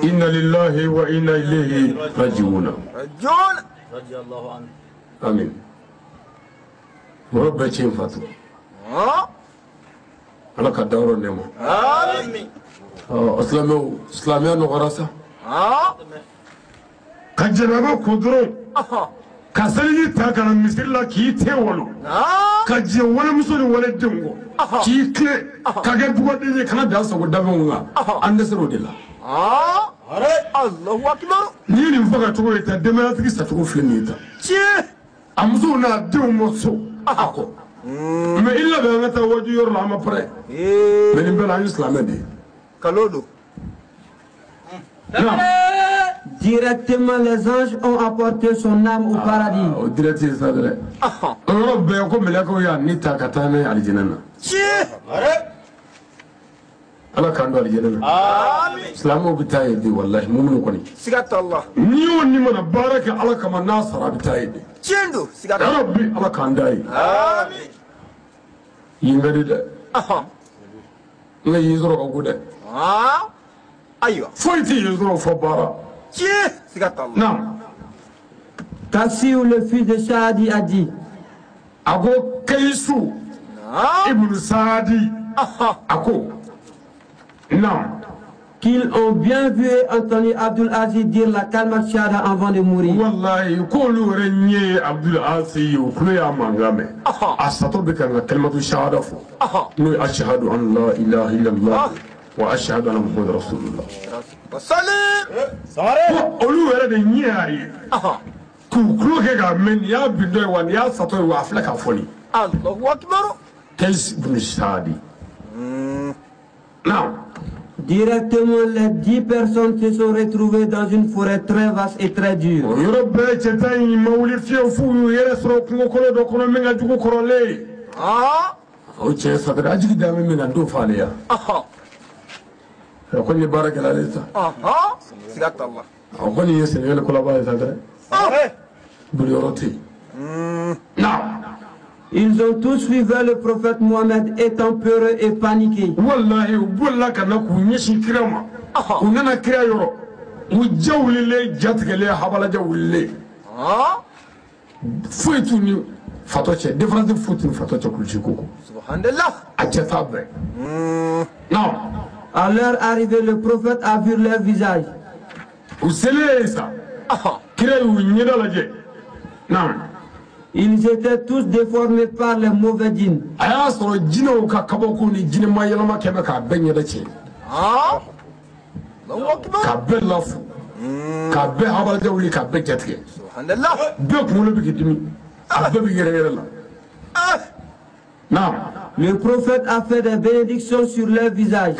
inna lillahi wa inna ilayhi raji'un رجون رضي الله عنه amin rabbi cin fatu ala ka dawro nemo آمين اسلامي نغراسه كجنابا كودرو كسلني تاكنا مسيرلا كي تيولو كجي ولا مسولي ولا دنگو كي كلي كاجي بوغدي كنا داسو دابونغا اندسرو ديلا الله أكبر ني ني فغا تو يتا دماتري ساتو فلنيتا تي امزونا دوموسو اكو ما الا بانتا وجو يور لا ما بري من بلا الاسلام دي كالودو نعم Directement, les anges ont apporté son âme au paradis. ودرتي صدر رب يقوم لكم يا نيتا كتاني على الجنة تي ala kan do aljanna آمين islamu bitaye di wallahi mu'minu koni سكت الله ni wonni mana baraka ala kama nasara bitaye di تشندو سكت ya rabbi ala kan dai آمين yingari de nga yizoro ko gude أيوة foyti yizoro fo bara تي سكت الله nam Kassiou, le fils de Saadi, a dit: ago كيسو ابن سعدي أكو نعم qu'ils ont bien vu et entendu Abdul Aziz dire la kalmat shahada avant de mourir. Wallahi, kolu renye Abdul Aziz ukule ya mangame. Asato beka nga kalmatu shahada fo. No ashhadu an la ilaha illallah wa ashhadu anna Muhammad rasulullah. Sare. Olu were de nye ayi. Ku kruke ga men ya bidoy wan ya sato wa aflaka foli. Allahu akbar. Kais ibn Sadi. Now. Directement, les 10 personnes se sont retrouvées dans une forêt très vaste et très dure. Ils ont tous suivi le prophète Mohammed étant peureux et paniqués. Wallahi, bulla kana kunyeshi kirama. Kunana kira yoro. Ujawlile jatgele habala jawlile. Fuituni fatoche, different fuituni fatoche kulchikuko. Subhanallah. Achetabre. Non. À leur arrivée, le prophète a vu leur visage. Usele ça. Kira unyeda laje. Non. Ils étaient tous déformés par les mauvais djinns. Le prophète a fait des bénédictions sur leur visage.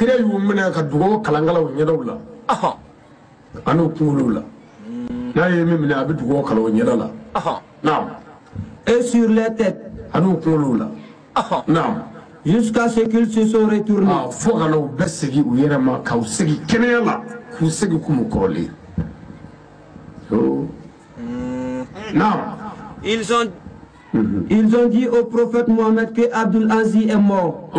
Et sur les têtes. Jusqu'à ce qu'ils se sont retournés. Ils ont dit au prophète Mohammed que Abdul Aziz est mort.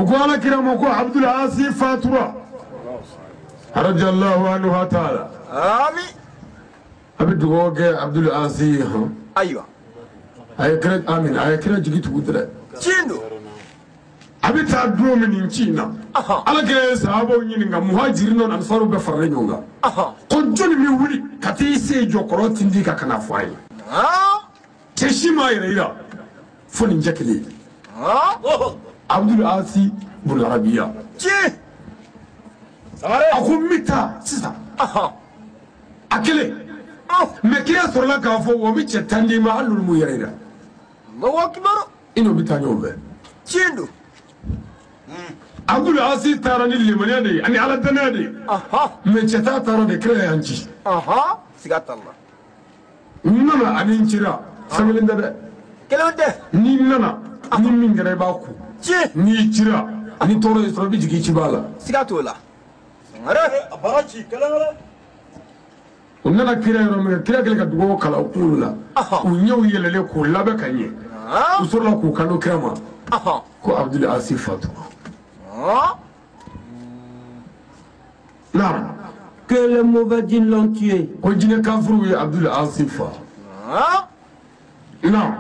Ayakira amin ayakira jigitu gudre Chindo abita dro min China ala kire sahabo nyini nga muhajirin non ansaru be farre nyonga ko joni mi wuli kati se jokoro tindi ka kana fai teshima ira foni njakili Abdul Aziz bin Arabiya chi sare akumita sisa akile me kira sorla ka fo wo mi chetandi ma alul mu yira Allahu akbar ino bitanyo be Chindo Abdul Aziz tarani limanade ani ala danade me cheta tarade kire yanchi sigata Allah nana anin chira samilinda de kelonde ni nana ni mingere ba ku ni chira ni toro isro bi jigi chibala sigato la are abarachi kelala nana kire ro me kire kale ka dugo kala kulula unyo yelele ko labe kanye usurla ku kanu krama ko Abdul Aziz fatu non que les mauvais djinns l'ont tué. Ko jine kafru Abdul Aziz fa non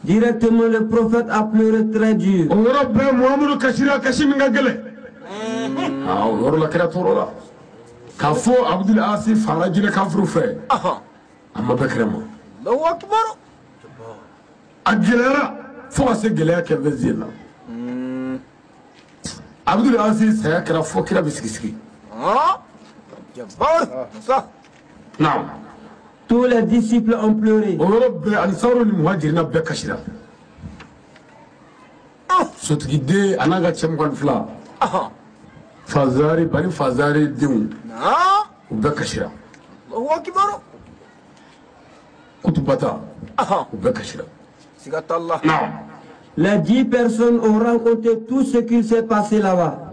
Directement, le prophète a pleuré très dur. Rabbe Muhammad kashira kashim ngagele la kira torola kafo Abdul Aziz fara jine kafru fe amma bakrama Allahu akbar agelera fo ase gelea ke vezila Abdul Aziz saya kira fo kira biskisiki jabbar ça non Tous les disciples ont pleuré. Rabbe ansaru lil muhajirin bakashira sotgide anaga chemkan fla fazari bari fazari diun bakashira Allahu akbar kutubata bakashira sigata Allah non Les 10 personnes ont rencontré tout ce qui s'est passé là-bas.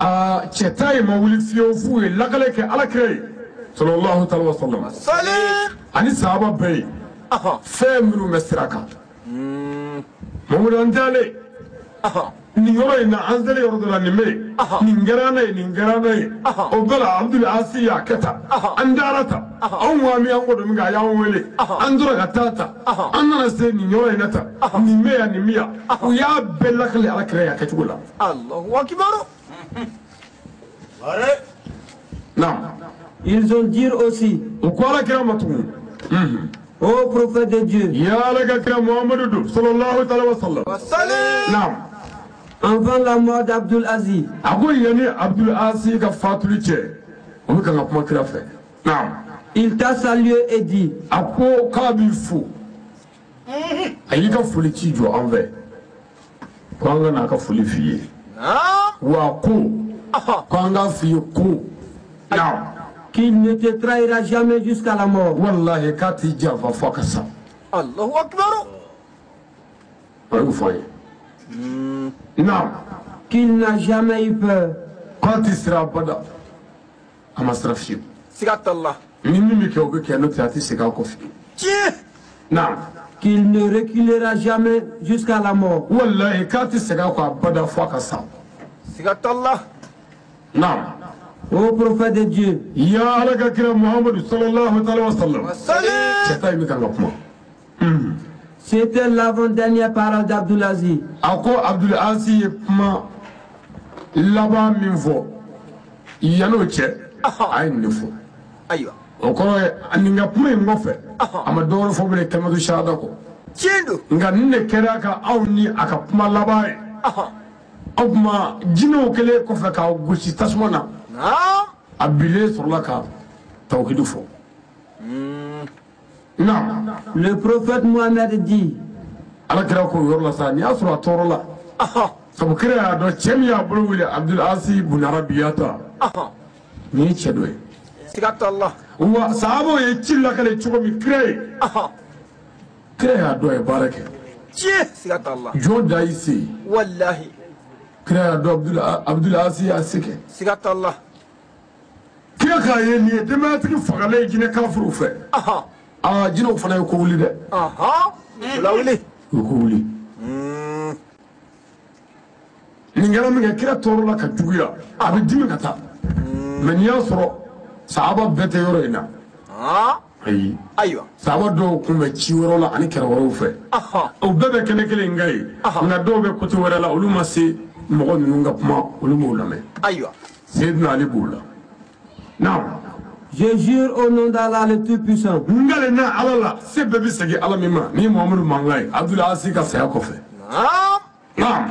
Chetaï mawuli fiyo foué lakaleke ala krey sallallahu ta'ala wa sallam salim ani sahaba bay fe minu mesraka mamudu andale نيورينا أنزل يردنا نمي نينجرانا أبلا عبد العزيز كتا أندارتا أو مامي أنقول ميجا يومولي أندرا كتاتا أنا نسي نيورينا تا نميا ويا بلا كلي على كريا كتقولا الله أكبر. نعم. Ils ont dit aussi, وقال كرامتهم ô prophète de Dieu, يا لك كرام محمد صلى الله عليه وسلم. نعم. avant la mort d'Abdul Aziz, أقول يعني عبد العزيز كفاتوليتشي ومكان أقوم كرافة. نعم. il t'a salué et dit, أقول كابيفو أيك فوليتشي جو أنفه كوانغا ناكا فولي فيه وأقول كوانغا فيه كو. نعم. qu'il ne te trahira jamais jusqu'à la mort. والله كاتي جافا فوكسا. الله أكبر. أيوة فاي. نعم. qu'il n'a jamais eu peur. كاتي سرا بدا أما سرا فيو. سكت الله. مني ميكيوغي كأنه تأتي سكا كوفي. نعم. qu'il ne reculera jamais jusqu'à la mort. والله كاتي سكا كوا بدا فوكسا. سكت الله. نعم. Ô prophète de Dieu, يا على كرام محمد صلى الله عليه وسلم. شتاي ميكان غفما. c'était l'avant-dernière parole d'Abdul Aziz. أكو عبد العزيز ما لبا منفو يانوتشي أين نفو. أيوة. أكو أنينغا بمي مغفى أما دور فوبلي كلمة شهادة. تشيندو. nga nne kera ka aw ni aka kuma laban ye aw kuma jinɛw kɛlen kɔfɛ ka gosi tasuma na a bilen sɔrɔla ka tawhidu fɔ. naam. Le prophète Mohammed dit, ala kɛra k'o yɔrɔ la sa n'i y'a sɔrɔ a tɔɔrɔ la sabu kira y'a dɔn cɛ min y'a bolo wuli Abdul Aziz bun Arabiyata nin ye cɛ dɔ ye. سكت الله. wa sahabaw ye ci lakale cogo min kira ye kira y'a dɔn a ye baara kɛ. سكت الله. jɔn da y'i se yen. والله. kira y'a dɔn Abdul Aziz y'a se kɛ. سكت الله. kira k'a ye nin ye denbayatigi fagalen ye jinɛ kafiriw fɛ. jinɛw fana ye ko wuli dɛ. ولا ولي. u ye ko wuli. nin kɛra min kɛ kira tɔɔrɔ la ka juguya a bɛ dimi ka taa mɛ n'i y'a sɔrɔ sahaba bɛɛ tɛ yɔrɔ in na. ayi. أيوة. sahaba dɔw kun bɛ ci wɛrɛw la ani kɛlɛ wɛrɛw fɛ. o bɛɛ bɛ kɛnɛ kelen in kan ye. nka dɔw bɛ kote wɛrɛ la olu ma se mɔgɔ ninnu ka kuma olu m'o lamɛn. أيوة. Seydina Ali b'o la. naam. je jure au nom d'Allah le Tout-Puissant. ngale na ala la se bɛɛ bɛ segin ala min ma ni Muhammadu mankan ye Abdul Aziz ka saya kɔfɛ. naam.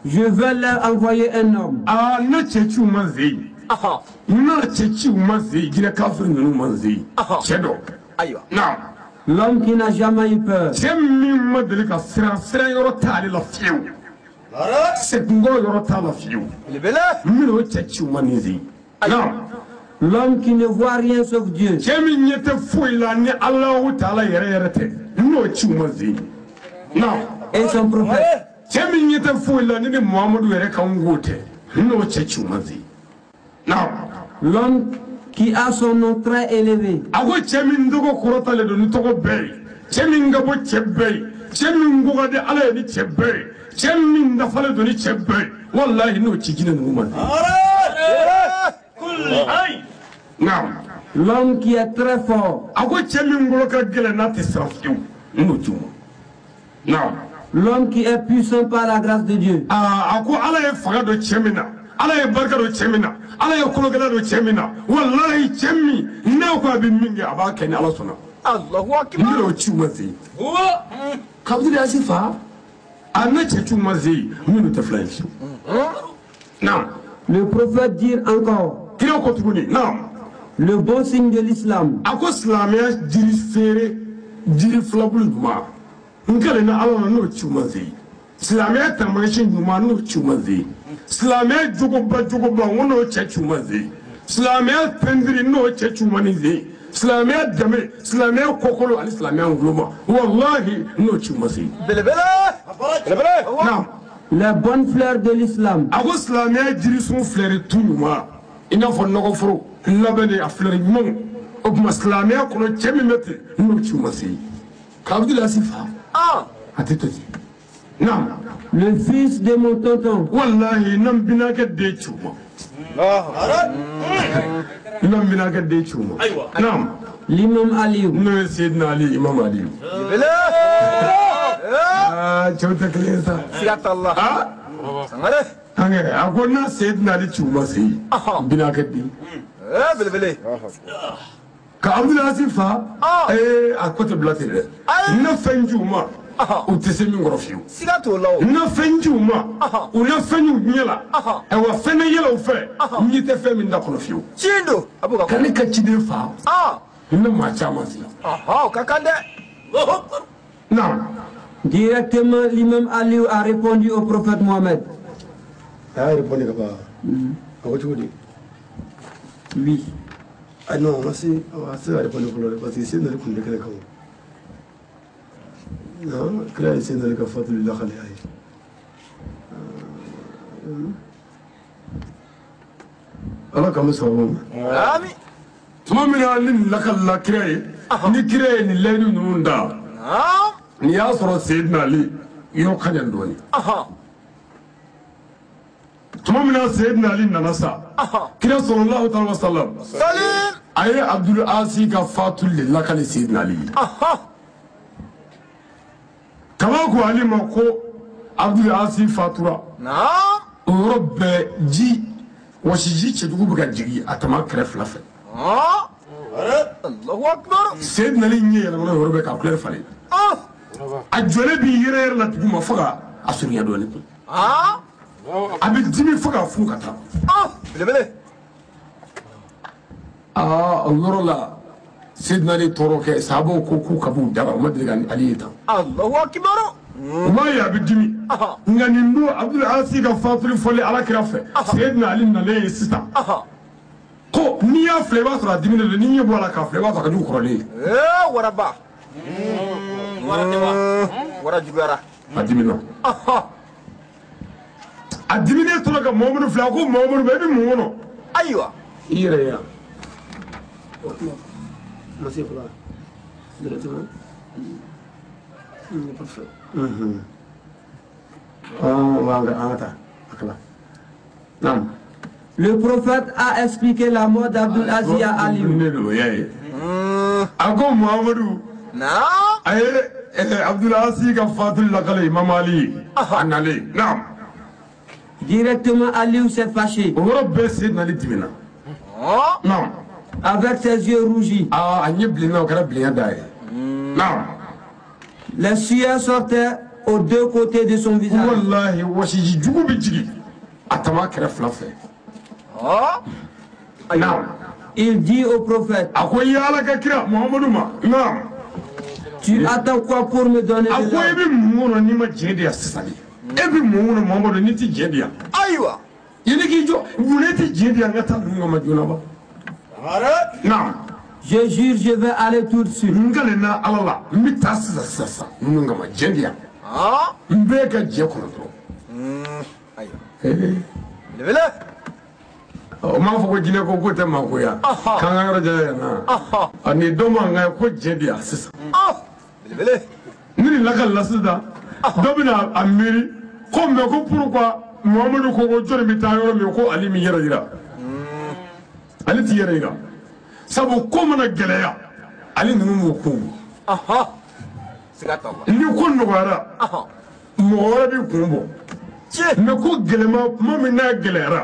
je vais leur envoyer un homme. ne cɛciw ma se yen. n'a cɛciw ma se yen jinɛ kafiri ninnu ma se yen. cɛ dɔ. أيوة. naam. l'homme qui n'a jamais eu peur. cɛ min ma deli ka siran yɔrɔ t'ale la fiyewu. segukɔrɔ yɔrɔ t'a la fiyewu. min o cɛciw ma nin se yen. naam. l'homme qui ne voit rien sauf Dieu. cɛ min ɲɛ tɛ foyi la ni Alahu Taala yɛrɛ tɛ n'o ciw ma se yen. naam. et son prophète. cɛ min ɲɛ tɛ foyi la ni Muhammadu yɛrɛ ka ngo tɛ n'o cɛ ciw ma se yen. naam. l'homme qui a son nom très élevé. a ko cɛ min tɔgɔ kɔrɔtalen don ni tɔgɔ bɛɛ ye cɛ min ka bɔ cɛ bɛɛ ye cɛ min ko ka di ala ye ni cɛ bɛɛ ye cɛ min dafalen don ni cɛ bɛɛ ye walahi n'o ci jinɛ ninnu ma se yen. naam. l'homme qui est très fort. a ko cɛ min bolo ka gɛlɛn n'a tɛ siran fiyewu n'o ciw ma. naam. l'homme qui est puissant par la grâce de Dieu. a ko ala ye fanga dɔ cɛ min na ala ye barika dɔ cɛ min na ala ye kolokɛla dɔ cɛ min na walahi cɛ min n'a ko a bɛ min kɛ a b'a kɛ ni ala sɔnna. الله أكبر. n'o y'o ciw ma se yen. kabini a si fa a ne cɛ ciw ma se yen minnu tɛ fila ye fiyewu. naam. le prophète dit encore. kira ko tuguni. naam. le bon signe de l'islam. a ko silamɛya jiri feere jiri filabulu ɲuman n kɛlen na ala la n'o ciw ma se yen. silamɛya taamasiyɛn ɲuman n'o ciw ma se yen. silamɛya jogoba n ko n'o cɛ ciw ma se yen. silamɛya pɛntiri n'o cɛ ciw ma nin se yen. silamɛya dɛmɛ silamɛya kɔkɔlo ani silamɛya nguloma walahi n'o ciw ma se yen. naam. les bonnes fleurs de l'islam. a ko silamɛya jirisun filɛri tu ɲuman i n'a fɔ nɔgɔforo labɛn de a filɛri ɲumanw o tuma silamɛya kɔnɔ cɛ min bɛ ten n'o ciw ma se yen. k'Abdul Aziz fa a tɛ to ten. نعم le fils de mon tonton. والله نم بناك ديتشوما نم بناك ديتشوما نعم L'imam Aliou. نو سيدنا علي إمام علي شوتك ليسا سيادة الله سنغرف أقولنا سيدنا علي تشوما سي بناك دي بلبلي كعبد العزيز فا أكوت بلاتي نفن جوما وتسمي غرفيو سيادة الله نفن جوما ونفن يلا أو فن يلا وفا نيتفهم من داخل فيو شيندو أبو كاكا كان كتير فا إنما ما سي كاكا نعم Directement, l'imam Aliou a répondu au prophète Mohamed. Oui. Ah non, moi c'est répondre pour le parce que c'est dans le compte de quelqu'un. Non, créer c'est dans le cas de la khali. Allah comme ça. آمين tuma min na ni lakalla kira ye ni kira ye ni layidu ninnu da ni y'a sɔrɔ seyidina ali yɔrɔ ka ɲɛ dɔɔni tuma min na seyidina ali nana sa kira sɔlɔlahu taala wa salam سليم a ye abdul asi ka fatuli de lakali seyidina ali ye kaba ko ali ma ko abdul asi fatura نعم o yɔrɔ bɛɛ ji wasiji cɛjugu bɛ ka jigin a tama kɛrɛ fila fɛ الله أكبر seyidina ali ɲɛ yɛlɛmana o yɔrɔ bɛɛ ka kulɛri falen a jɔlen bi yɛrɛ yɛrɛ la dugu ma fo ka a surunya dɔɔni a bɛ dimi fo ka funu ka taa بلبلي o yɔrɔ la seyidina ali tɔɔrɔ kɛ sahabaw ko k'u ka b'u daba o ma deli ka ali ye tan الله أكبر o m'a ye a bɛ dimi nka nin don abdul asi ka fatuli fɔli ala kira fɛ seyidina ali nalen ye sisan ko n'i y'a filɛ i b'a sɔrɔ a diminen don n'i ɲɛ bɔ a la k'a filɛ i b'a sɔrɔ a ka jugu kɔrɔlen وربا ورا جبارة a dimina a diminen tora ka mamadu filɛ a ko mamadu bɛ i bɛ mun kɔnɔ أيوة i yɛrɛ ye yan Merci pour la. Directement. Parfait. نعم Le prophète a expliqué la mort d'Abdul Aziz à Aliou. أكو محمد نعم أي عبد العزيز كفاتل لقلي ممالي أنالي نعم Directement, Aliou s'est fâché. ورب سيدنا لتمنا نعم Avec ses yeux rougis, أني بلينا وكذا بلينا داي نعم les sueurs sortaient aux deux côtés de son visage. والله وشيجي جوجو بيجي أتما كرف لفه نعم Il dit au prophète, أكو يالك كرا محمد ما نعم tu attends quoi pour me donner de أكو l'argent? يبي مونو نيما جديا سالي يبي مونو محمد نيتي جديا أيوة ينكي جو بولتي جديا نتا نعم جونا نعم Je jure, je vais aller tout de suite. نقلنا على الله متاسس ساسا نعم جديا مبيك جيكورو أيوة بلبلي ما فوق جينا كوكو تما كويا كان رجع أنا أني دوما عاي كو جديا ساسا بلبلي نري لكال لاسدا دوبنا أميري كم مكو بروكوا محمد كوكو جوري بتاعه مكو علي ميرا جرا علي تيرا جرا سبوا كومنا جليا علي نمو كوم سكت الله اللي يكون نقارا مغارا بيكومبو مكو جلما ما منا جليرا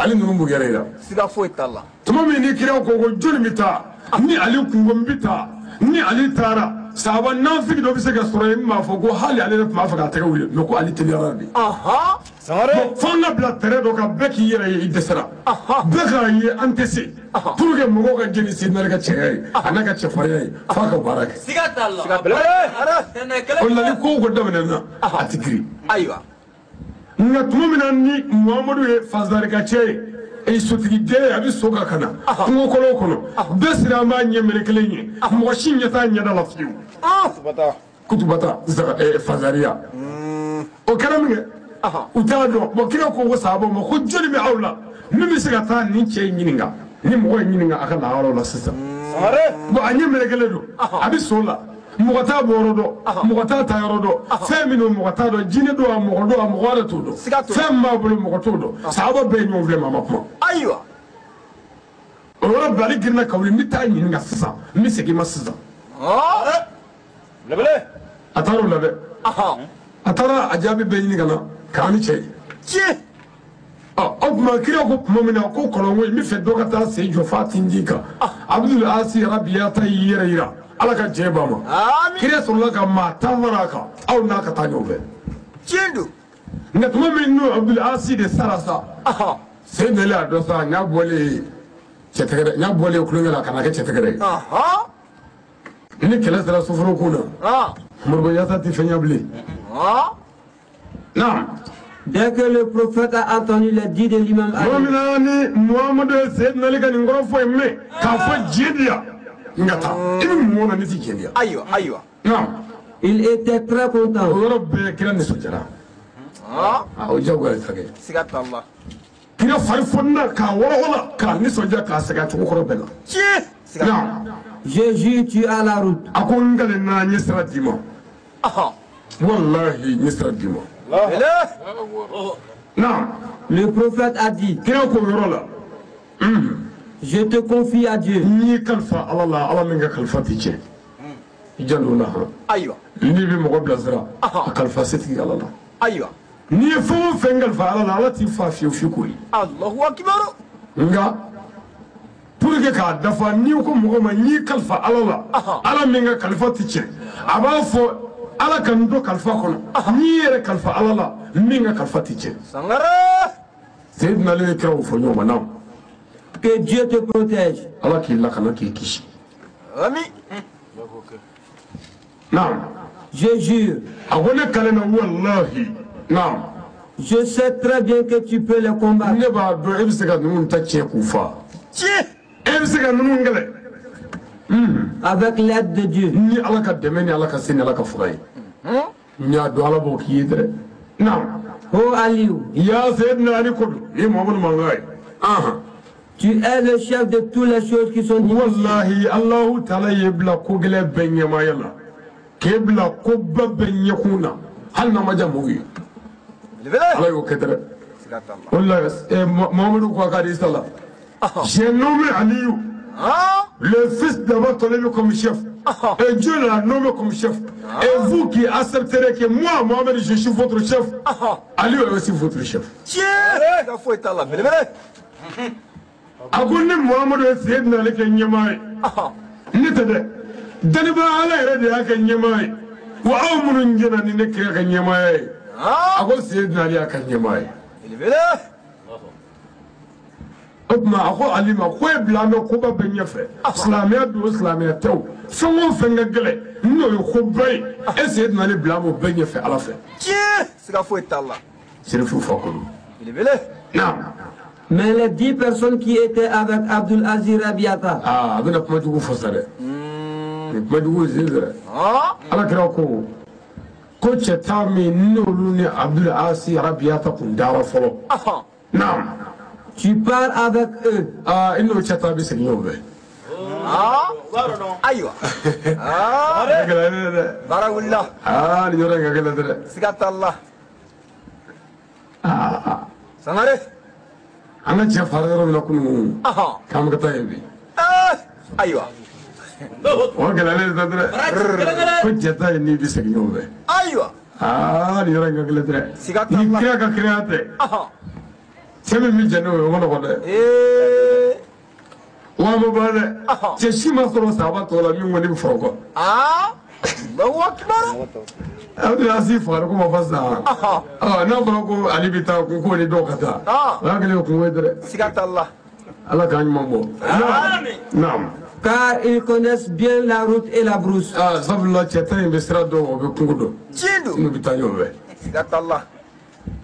علي نمو جليا سكت فويت الله تمامي نكرا كوكو جوري بتاع ني علي كوم بتاع ني علي تارا سابا نافيك دو بيسكا سوري ما فوقو حالي علي ما فوقا تكوي مكو علي تليرا بي فانا بلا ترى دوكا بكي يرى يدسرا بكا ي انتسي تروك مغو كان جيني سيدنا لك تشي انا كتشفري فاكو بارك سكت الله سكت بلبلي ولا لي كو غدا مننا اتكري أيوة nga tuma mina ni muhammadu ye fazari ka cɛ ye e sotigi den a bɛ so ka kana kungo kɔnɔ kɔnɔ bɛɛ sira an b'a ɲɛ mɛrɛ kelen ye mɔgɔ si ɲɛ t'a ɲɛda la fiyewu kutubata fazariya o kɛra min kɛ u t'a dɔn bɔn kira ko ko sahabaw ma ko joli bɛ aw la min bɛ se ka taa nin cɛ in ɲininka ni mɔgɔ ye ɲininka a ka laharaw la sisan bɔn a ɲɛ mɛrɛ kelen don a bɛ so la mugata borodo mugata tayrodo femino mugata do jine do mugada todo femma bulu mugato do sahaba be nyom vle mama ko aywa ora bari girna kawli mita ni nga sasa misegi masza lebele ataro labe atara ajabi be ni kana kami che ma kira ko momina ko kolongo mi fe do kata se jo fatinjika abdul asi rabiyata yira ala ka jeba ma kira sulla ka ma tawaraka aw na ka tanyo be chendu ngat momin no abdul asi de sarasa se ne la do sa nya bole chetegere nya bole ko ngala kana ke chetegere ni kala sara sufro kuna mo ya sa ti fenya bli non. Dès que le prophète a entendu les dits de l'imam Ali, il était très content. Je jure, tu as la route. Non. Le prophète a dit, je te confie à Dieu. Pour que ka dafa ni ko mo ma ni kalfa alala ala minga kalfa tiche aba fo ala kan do kalfa kono ni yere kalfa alala minga kalfa tiche sangara sayyidina le kraw fo nyoma nam que Dieu te protège ala ki la kana ki kishi ami nam je jure abone kalena wallahi nam je sais très bien que tu peux les combattre ne ba do ebsega nun tache kufa avec l'aide de Dieu. Oh Aliou, tu es le chef de toutes les choses qui sont difficiles. J'ai nommé Aliou, le fils d'Abba Tolébé comme chef. Et Dieu l'a nommé comme chef. Et vous qui accepterez que moi, Mohamed, je suis votre chef, Aliou est aussi votre chef. Agouni Mohamed est Seydina avec Nyamaï. N'était Daniba Allah est de Nyamaï. Ou Aoumoun Ndjena n'est que Nyamaï. Ago Seydina avec Nyamaï. Ma ako alima ko e blame ko ba benye fe islamia do islamia taw songo fenga gele no yo ko bay essayer de aller blame benye fe ala fe c'est la faute Allah c'est le fou foko il est belé non mais les 10 personnes qui étaient avec Abdul Aziz Rabiata abina kuma dugu fosare kuma dugu zizra ala kira ko chetami nolu ni Abdul Aziz Rabiata kun dara folo non. Tu pars avec eux. Il ne tient pas bien non. Aïe. Barakallah. Il y aura un gars Sigatallah. Sangare. Ana tient pas de la commune. Comme que tu as vu. Aïe. On va aller dans le. Peut être qu'il n'y a pas de non. Aïe. Il y aura un gars Sigatallah. Il y a un créateur. C'est même si je ne veux pas le faire. C'est si ma soeur ça va toi la mieux on est franco. Abdul Aziz frère comment va ça? Non franco alibita ko ni do kata. Ragale ko wedre. Sigatallah. Allah gagne mambo. Non. Car ils connaissent bien la route et la brousse. Zabla cheta investira do be kungudo. Chindu. Nous bitanyo be. Sigatallah.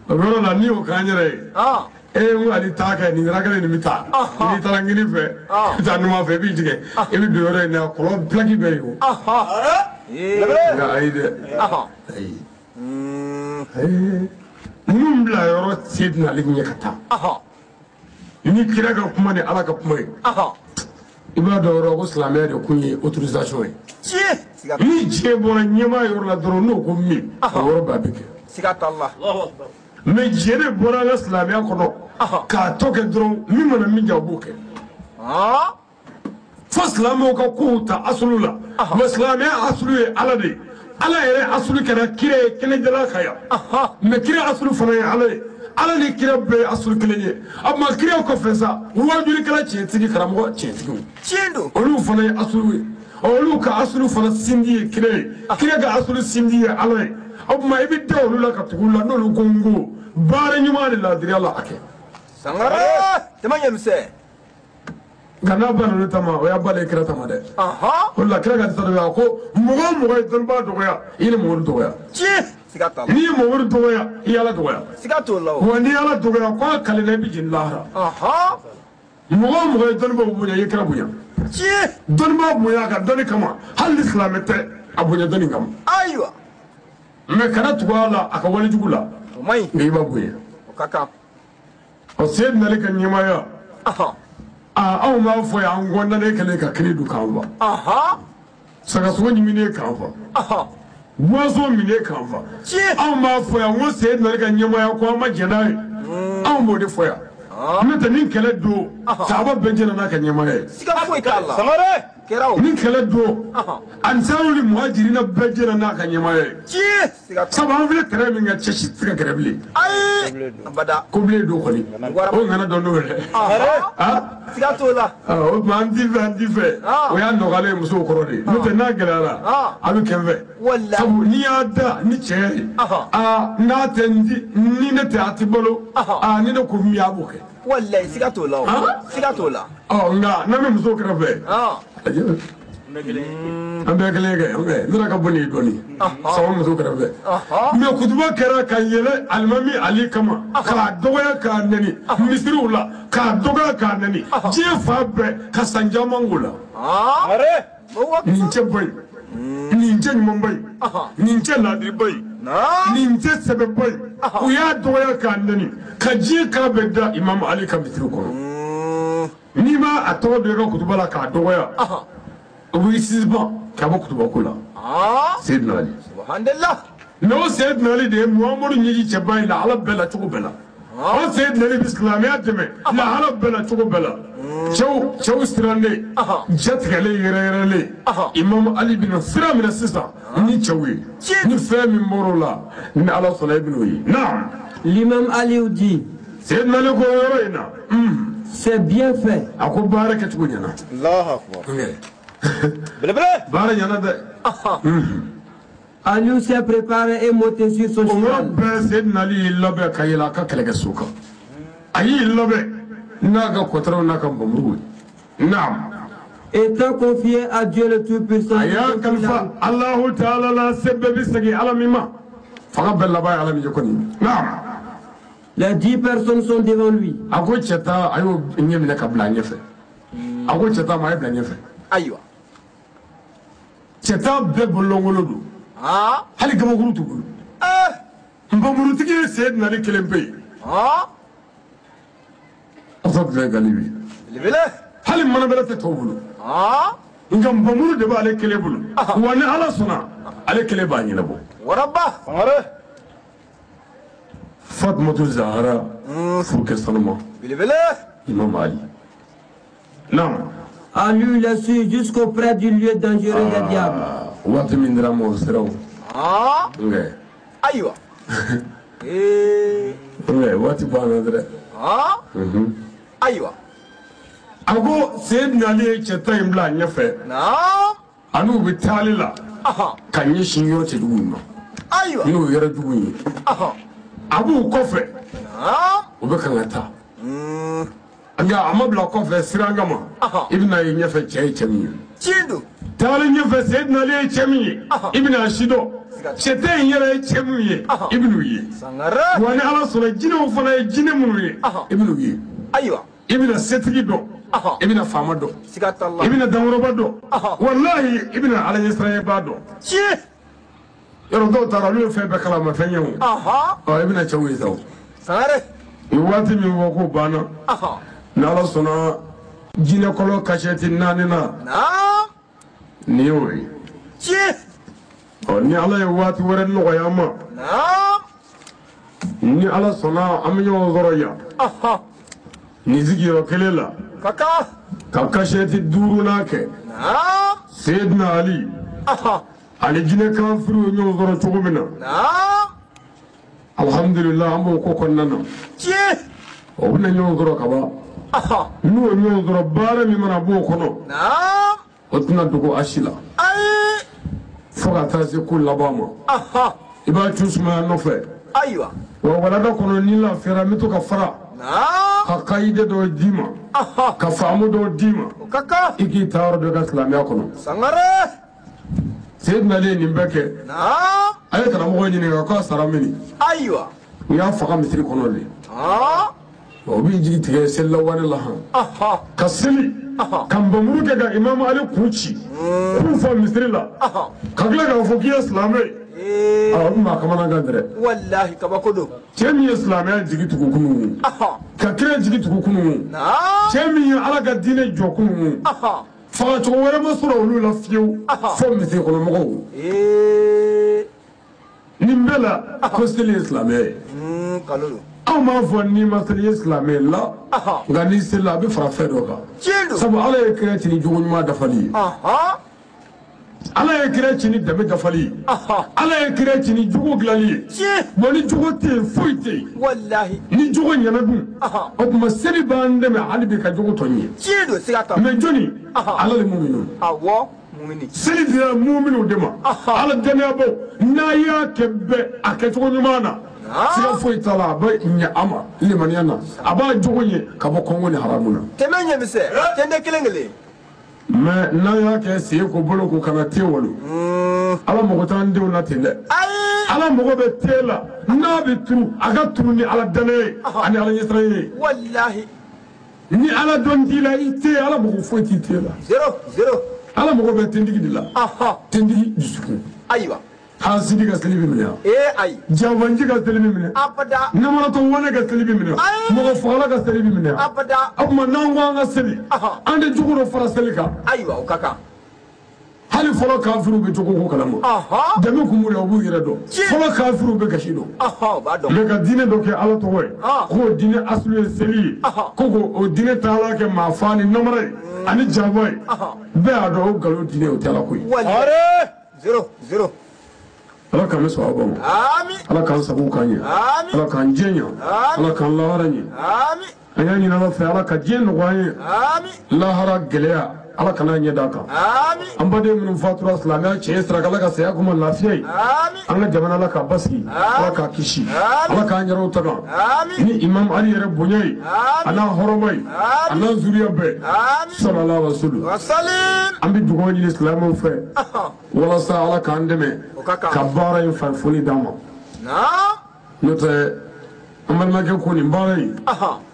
Alors la ni o kanyere. Ou ali taka ni ragale ni mita ni tarangini fe tanuma fe bi dige e bi dore na ko plagi be yo ya aide num bla yoro sidna li nyakata ni kiraga kuma ni alaka kuma ibado ro ko islamiyya de kunyi autorisation ni diɲɛ bɔra ɲɛmaa yɔrɔ la dɔrɔn n'o ko min o yɔrɔ bɛɛ bɛ kɛ siga t'a la mais diɲɛ de bɔra an ka silamɛya kɔnɔ k'a tɔ kɛ dɔrɔn min mana min ja o b'o kɛ fo silamɛw ka kow ta asulu la mais silamɛya asulu ye Ala de ye Ala yɛrɛ asulu kɛra kira ye kɛnɛjala kan yan mais kira asulu fana ye Ala ye Ala ni kira bɛɛ ye asulu kelen ye a ma kira kɔfɛ sa wajulikɛla tiɲɛtigi karamɔgɔ tiɲɛtigiw tiɲɛ don olu fana ye asulu ye olu ka asulu fana sinji ye kira ye kira ka asulu sinji ye Ala ye o tuma i bɛ da olu la ka tugu la n'olu ko n ko baara ɲuman de ladiriya la a kɛ sangare tɛmɛ ɲɛmisɛn nka n'a ba ninnu tama o y'a ba de kira tama dɛ o la kira ka sariya ko mɔgɔ o mɔgɔ ye dɔnnibaa dɔgɔya i ni Mamadu dɔgɔya tiɲɛ siga t'a la n'i ye Mamadu dɔgɔya i ye Ala dɔgɔya siga t'o la wa n'i ye Ala dɔgɔya k'a kalenna i bɛ jeni lahara mɔgɔ o mɔgɔ ye dɔnnibaa bonya i ye kira bonya tiɲɛ dɔnnibaa bonya ka dɔnni kama hali ni silamɛ tɛ a bonya dɔnni kama ayiwa mais kana tugu a la a ka walijugu la o man ɲi nka i b'a bonya o ka kan o Seydina Ali ka ɲɛmaaya anw b'a fɔ yan an kɔndanen kɛlen ka kiri dun k'an fa sagasogo ɲiminen k'an fa boisson minen k'an fa anw b'a fɔ yan ko Seydina Ali ka ɲɛmaaya ko an ma jɛn n'a ye anw b'o de fɔ yan n'o tɛ ni kɛlɛ don saaba bɛɛ jɛnna n'a ka ɲɛmaaya ye siga foyi t'a la sangare kɛra o ni kɛlɛ don ansaaru ni muhajirina bɛɛ jɛnna n'a ka ɲɛmaaya ye tiɲɛ siga t'a la sabu an filɛ kɛlɛ min kɛ cɛ si tɛ se ka kɛlɛ bilen ayi abada ko bilen don kɔni o ŋana dɔn n'o yɛrɛ siga t'o la o tuma an ti fɛ o y'a nɔgɔyalen ye musow kɔrɔ de n'o tɛ n'a gɛlɛyara a bɛ kɛ n fɛ sabu n'i y'a da ni cɛ ye n'a tɛ ni ne tɛ a ti balo ni ne ko min a b'o kɛ walayi siga t'o la o siga t'o la nka n'an bɛ musow kɛrɛfɛ an bɛɛ kelen kɛ ne yɛrɛ ka bɔ nin ye dɔɔnin sabu musow kɛrɛfɛ mais kutuba kɛra ka yɛlɛ alimami Ali kama k'a dɔgɔya k'a nɛni misiriw la k'a dɔgɔya k'a nɛni diɲɛ fa bɛɛ ka san caman k'o la nin tɛ bɔ yen nin tɛ ɲuman ba yen nin tɛ laadiri ba yen nin tɛ sɛbɛ ba yen u y'a dɔgɔya k'a nɛni ka diɲɛ kan bɛɛ da Imam Ali ka misiri kɔnɔ n'i ma a tɔgɔ dɔn i ka kutuba la k'a dɔgɔya o b'i sisibɔn ka bɔ kutubako la Seydina Ali mais o Seydina Ali de ye Muhamadu ɲɛji cɛba ye lahala bɛɛ la cogo bɛɛ la o Seydina Ali bɛ silamɛya dɛmɛ lahala bɛɛ la cogo bɛɛ la cɛw sirannen jatigɛlen yɛrɛyɛrɛlen Imam Ali bɛna sira minɛ sisan ni cɛw ye ni fɛn min bɔr'o la ni Ala sɔnna i bɛn'o ye naam L'imam Ali dit Seydina Ali ko yɔrɔ in na c'est bien fait a ko baara kɛcogo ɲɛna Allahu akbar baara ɲɛna dɛ Ali s'est préparé et monté sur son o yɔrɔ cheval. bɛɛ Seydina Ali y'i labɛn ka yɛlɛ a ka kɛlɛkɛso kan a y'i labɛn n'a ka kɔtɛrɛw n'a ka nbamuru ye naam Étant confié à Dieu le Tout-Puissant, a y'a kalifa Alahu Taala la se bɛɛ bɛ segin Ala min ma fanga bɛɛ laban ye Ala min ye kɔni naam les 10 personnes sont devant lui. a ko cɛ ta a y'o ɲɛ minɛ ka bila a ɲɛfɛ a ko cɛ ta ma a ye bila ɲɛfɛ ayiwa cɛ ta bɛɛ bolonkolon don hali gabakuru t'u bolo nbamurutigi ye Seydina Ali kelen pe yen Abdulayi Galibi hali mana bɛrɛ tɛ tɔw bolo nka nbamuru de b'ale kelen bolo wa ni Ala sɔnna ale kelen b'a ɲɛnabɔ waraba Fatumatu Zahara furukɛ sanuma Imam Ali naam À lui le suit jusqu'auprès du lieu dangereux des diables. waati min dira ma o siraw nka ayiwa waati banna dɛrɛ ayiwa a ko Seydina Ali ye cɛ ta in bila a ɲɛfɛ ani u bɛ taali la ka ɲɛsin yɔrɔ cɛjugu ma ayiwa n'o yɔrɔ jugu ye a b'u kɔfɛ u bɛ kan ka taa nka a ma bila kɔfɛ siran kama i bɛna ye ɲɛfɛ cɛ ye cɛ min ye tiɲɛ don taalen ɲɛfɛ Seydina Ali ye cɛ min ye i bɛna a si dɔn cɛ tɛ in yɛrɛ ye cɛ minnu ye i bɛn'u ye wa ni Ala sɔnna jinɛw fana ye jinɛ minnu ye i bɛn'u ye ayiwa i bɛna setigi dɔn i bɛna faama dɔn siga t'a la i bɛna dankɔrɔba dɔn walahi i bɛna Ala ɲɛsiranyɛbaa dɔn tiɲɛ yɔrɔ dɔw taara olu ye fɛn bɛɛ kalama fɛn ye o i bɛna cɛw ye sa o sangare ni waati min fɔ k'o banna ni Ala sɔnna jinɛ kɔlɔ kasɛti 4 na nin y'o ye ni ala ye waati wɛrɛ nɔgɔya ma ni ala sɔnna an bɛ ɲɔgɔn sɔrɔ yan ni sigiyɔrɔ kelen la ka kasɛti 5nan kɛ Seydina Ali ani jinɛ kafiriw ye ɲɔgɔn sɔrɔ cogo min na alhamdulillah an b'o ko kɔnɔna na o bɛna ɲɔgɔn sɔrɔ ka ban n'o ye ɲɔgɔn sɔrɔ baara min mana b'o kɔnɔ o tɛna dogo a si la fo ka taa se ko laban ma i b'a cu sumaya nɔfɛ wa walada kɔnɔ ni lafiyara n bɛ to ka fara ka kayide dɔw d'i ma ka faamu dɔw d'i ma i k'i ta yɔrɔ dɔ ka silamɛya kɔnɔ Seydina Ali ye nin bɛɛ kɛ a ye karamɔgɔ ɲininka k'a sara mini u y'a faga misiri kɔnɔ de o b'i jigi tigɛ selila wari la han ka seli ka nbamuru kɛ ka Imam Ali kun ci k'u fɔ misiri la ka tila k'a fɔ k'i ye silamɛ ye o tun b'a kamanagan dɛrɛ cɛ min ye silamɛya jigi tugu kunun ka kira jigi tugu kunun cɛ min ye ala ka diinɛ jɔ kunun fagacogo wɛrɛ ma sɔrɔ olu la fiyewu fo misiri kɔnɔ mɔgɔw nin bɛɛ la ko seli ye silamɛya ye anw m'a fɔ n'i ma seli ye silamɛ la nka n'i selila a bɛ fara fɛn dɔ kan sabu ala ye kira ci ni jogo ɲuman dafali ye ala ye kira ci ni danbe dafali ye ala ye kira ci ni jogo dilanli ye bon ni jogo tɛ yen foyi tɛ yen ni jogo ɲɛna dun o tuma seli b'an dɛmɛ hali bi ka jogo tɔ ɲɛ mais jɔnni ala le muminu seli dira muminu de ma ala dɛnɛyabaw n'a y'a kɛ bɛɛ a kɛcogo ɲuman na siga foyi t'a la a bɛ ɲɛ a ma limaniya na a b'a jogo ɲɛ ka bɔ kɔngɔ ni haramu na mais n'an y'a kɛ sen ko bolo ko kana te walo ala mago t'an denw na ten dɛ ala mago bɛ te la n'a bɛ turu a ka turu ni ala danaya ye ani ala ɲɛsiranɲɛ ye ni ala dɔn t'i la i te ala mago foyi t'i te la ala mago bɛ tentigi de la tentigi dusukun hasidi ka seli bɛ minɛ janfanji ka seli bɛ minɛ namaratɔ wane ka seli bɛ minɛ mɔgɔ fagala ka seli bɛ minɛ o tuma n'an ko an ka seli an tɛ jogo dɔ fara seli kan hali fɔlɔ kafiriw bɛ jogo ko kalama dɛmɛ kun b'u la u b'u yɛrɛ dɔn fɔlɔ kafiriw bɛ gasi dɔn mais ka diinɛ dɔ kɛ ala tɔgɔ ye k'o diinɛ asulu ye seli ye ko k'o diinɛ taala kɛ maa fa ni namara ye ani janfa ye bɛɛ y'a dɔn o nkalon diinɛ o tɛ ala ko ye ala k'an bɛ sɔn aw ma ala k'an sago k'an ye ala k'an diɲɛ ɲɛ ala k'an lahara ɲɛ an y'a ɲini ala fɛ ala ka diɲɛ nɔgɔya an ye lahara gɛlɛya ala kana ɲɛ d'a kan an baden minnu fatura silamɛya tiɲɛ sira ala ka saya kuma lafiya ye an ka jamana ala k'a basigi ala k'a kisi ala k'an yɛrɛw taga ni Imam Ali yɛrɛ bonya ye a n'a hɔrɔma ye a n'a zuriya bɛɛ sallallahu alaihi wa sallam an bɛ dugawu ɲini silamɛw fɛ walasa ala k'an dɛmɛ ka baara in farifoni d'an ma n'o tɛ an balimakɛ ko nin baara in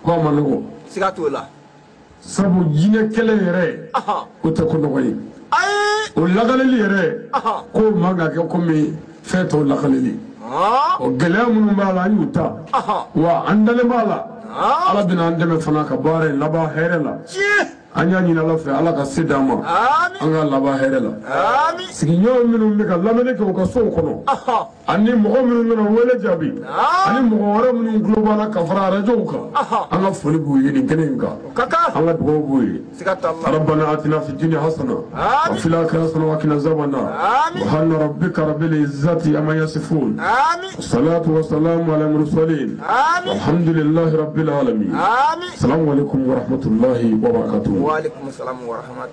ko a ma nɔgɔ sabu jinɛ kɛlɛ yɛrɛ o tɛ ko nɔgɔ ye o lakaleli yɛrɛ ko man ka kɛ komi fɛn tɔw lakaleli o gɛlɛya minnu b'a la an y'u ta wa an dalen b'a la ala bɛna an dɛmɛ fana ka baara in laban hɛrɛ la an y'a ɲini ala fɛ ala ka se d'an ma an ka laban hɛrɛ la sigiɲɔgɔn minnu bɛ ka lamɛnni kɛ u ka sow kɔnɔ ani mɔgɔ minnu bɛna wele jaabi ani mɔgɔ wɛrɛ minnu tulo b'a la ka fara arajow kan an ka foli b'u ye nin kɛnɛ in kan an ka dugawu b'u ye rabbana atina fi dunya hasana wa fil akhirati hasana wa qina azaban nar subhana rabbika rabbil izzati amma yasifun salatu wa salamu ala mursalin walhamdulillahi rabbil alamin assalamu alaikum wa rahmatullahi wa barakatuh. Wa alaikum assalam wa rahmatullahi.